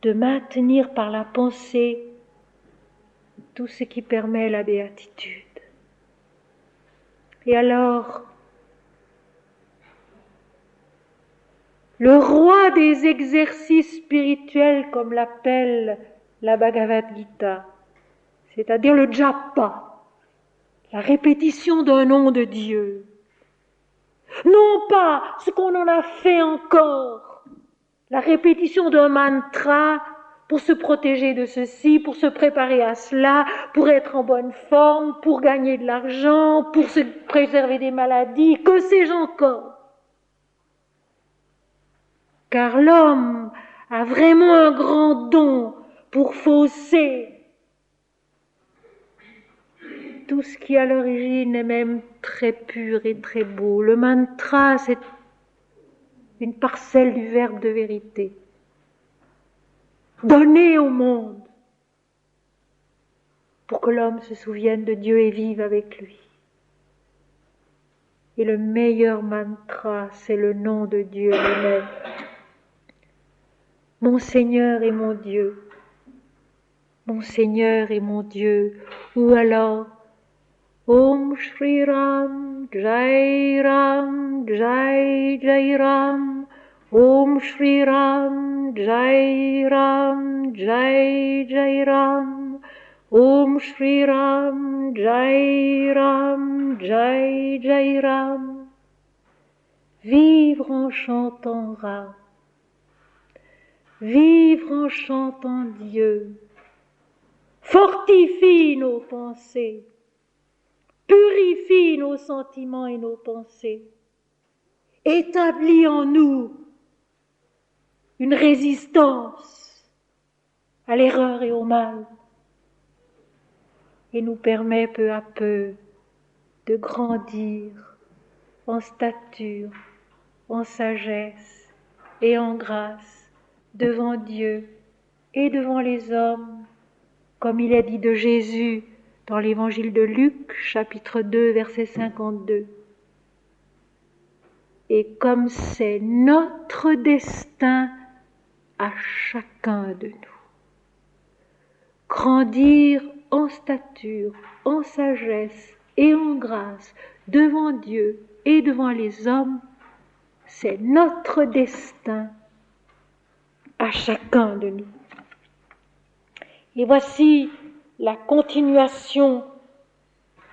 de maintenir par la pensée tout ce qui permet la béatitude. Et alors, le roi des exercices spirituels, comme l'appelle la Bhagavad Gita, c'est-à-dire le japa, la répétition d'un nom de Dieu, non pas ce qu'on en a fait encore, la répétition d'un mantra pour se protéger de ceci, pour se préparer à cela, pour être en bonne forme, pour gagner de l'argent, pour se préserver des maladies, que sais-je encore. Car l'homme a vraiment un grand don pour fausser tout ce qui à l'origine est même très pur et très beau. Le mantra, c'est une parcelle du verbe de vérité, donné au monde pour que l'homme se souvienne de Dieu et vive avec lui. Et le meilleur mantra, c'est le nom de Dieu lui-même. Mon Seigneur et mon Dieu, mon Seigneur et mon Dieu, ou alors Om Shri Ram, Jai Ram, Jai Jai Ram, Om Shri Ram, Jai Ram, Jai Jai Ram, Om Shri Ram, Jai Ram, Jai Jai Ram. Vivre en chantant Ram, vivre en chantant Dieu, fortifie nos pensées, purifie nos sentiments et nos pensées, établit en nous une résistance à l'erreur et au mal, et nous permet peu à peu de grandir en stature, en sagesse et en grâce devant Dieu et devant les hommes, comme il est dit de Jésus dans l'évangile de Luc, chapitre 2, verset 52. Et comme c'est notre destin à chacun de nous, grandir en stature, en sagesse et en grâce devant Dieu et devant les hommes, c'est notre destin à chacun de nous. Et voici la continuation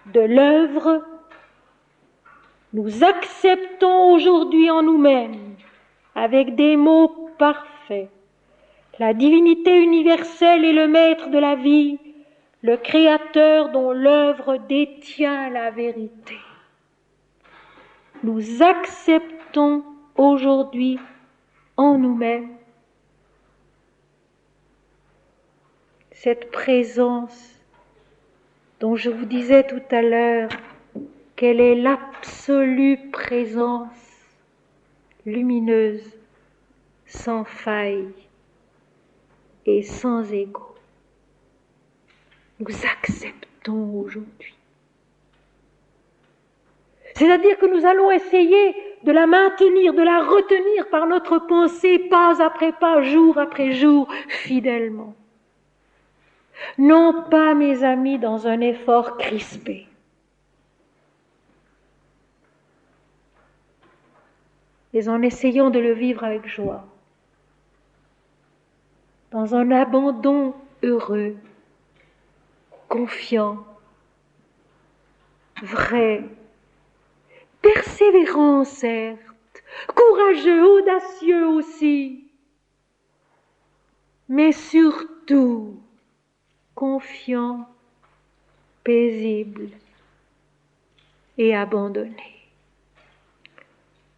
de l'œuvre Nous acceptons aujourd'hui en nous-mêmes, avec des mots parfaits, la divinité universelle et le maître de la vie, le Créateur dont l'œuvre détient la vérité. Nous acceptons aujourd'hui en nous-mêmes cette présence dont je vous disais tout à l'heure qu'elle est l'absolue présence lumineuse, sans faille et sans égo. Nous acceptons aujourd'hui. C'est-à-dire que nous allons essayer de la maintenir, de la retenir par notre pensée, pas après pas, jour après jour, fidèlement. Non pas, mes amis, dans un effort crispé, mais en essayant de le vivre avec joie, dans un abandon heureux, confiant, vrai, persévérant certes, courageux, audacieux aussi, mais surtout confiant, paisible et abandonné.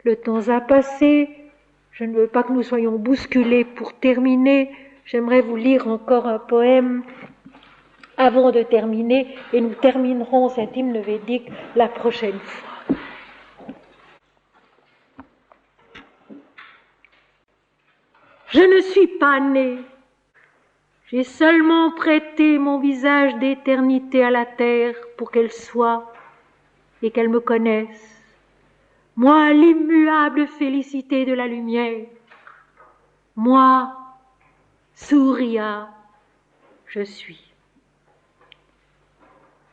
Le temps a passé, je ne veux pas que nous soyons bousculés. Pour terminer, j'aimerais vous lire encore un poème avant de terminer, et nous terminerons cet hymne védique la prochaine fois. Je ne suis pas né, j'ai seulement prêté mon visage d'éternité à la terre pour qu'elle soit et qu'elle me connaisse. Moi, l'immuable félicité de la lumière, moi, Surya, je suis.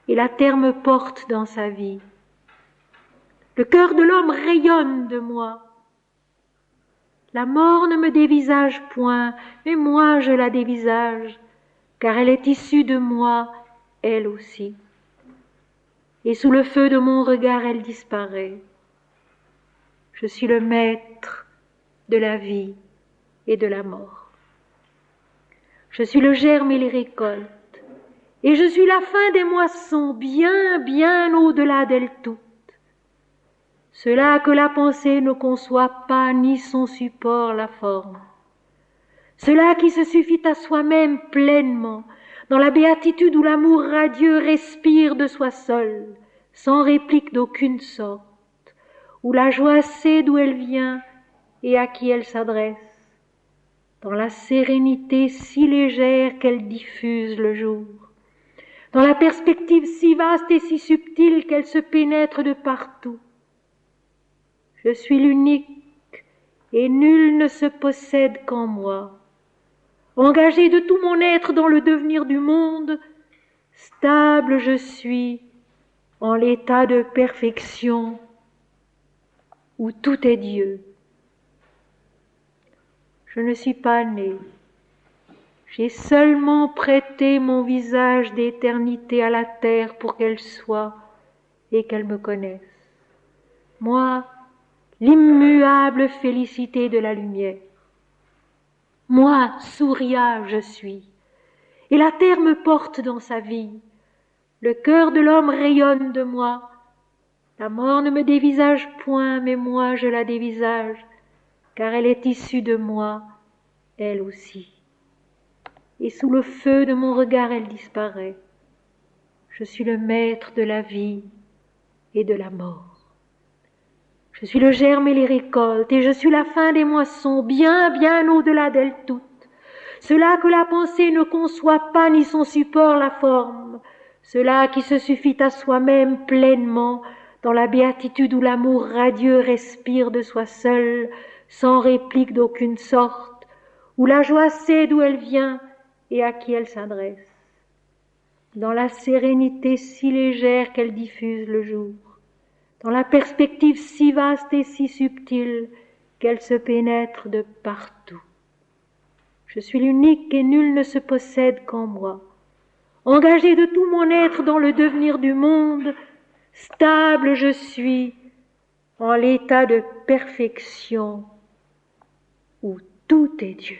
Et la terre me porte dans sa vie. Le cœur de l'homme rayonne de moi. La mort ne me dévisage point, mais moi je la dévisage, car elle est issue de moi, elle aussi. Et sous le feu de mon regard, elle disparaît. Je suis le maître de la vie et de la mort. Je suis le germe et les récoltes, et je suis la fin des moissons, bien, bien au-delà d'elles toutes. Cela que la pensée ne conçoit pas, ni son support la forme. Cela qui se suffit à soi-même pleinement, dans la béatitude où l'amour radieux respire de soi seul, sans réplique d'aucune sorte, où la joie sait d'où elle vient et à qui elle s'adresse, dans la sérénité si légère qu'elle diffuse le jour, dans la perspective si vaste et si subtile qu'elle se pénètre de partout. Je suis l'unique et nul ne se possède qu'en moi. Engagé de tout mon être dans le devenir du monde, stable je suis en l'état de perfection où tout est Dieu. Je ne suis pas né. J'ai seulement prêté mon visage d'éternité à la terre pour qu'elle soit et qu'elle me connaisse. Moi, l'immuable félicité de la lumière. Moi, Surya, je suis, et la terre me porte dans sa vie. Le cœur de l'homme rayonne de moi. La mort ne me dévisage point, mais moi je la dévisage, car elle est issue de moi, elle aussi. Et sous le feu de mon regard, elle disparaît. Je suis le maître de la vie et de la mort. Je suis le germe et les récoltes, et je suis la fin des moissons, bien, bien au-delà d'elles toutes. Cela que la pensée ne conçoit pas, ni son support la forme. Cela qui se suffit à soi-même pleinement, dans la béatitude où l'amour radieux respire de soi seul, sans réplique d'aucune sorte, où la joie sait d'où elle vient et à qui elle s'adresse. Dans la sérénité si légère qu'elle diffuse le jour, dans la perspective si vaste et si subtile qu'elle se pénètre de partout. Je suis l'unique et nul ne se possède qu'en moi. Engagé de tout mon être dans le devenir du monde, stable je suis en l'état de perfection où tout est Dieu.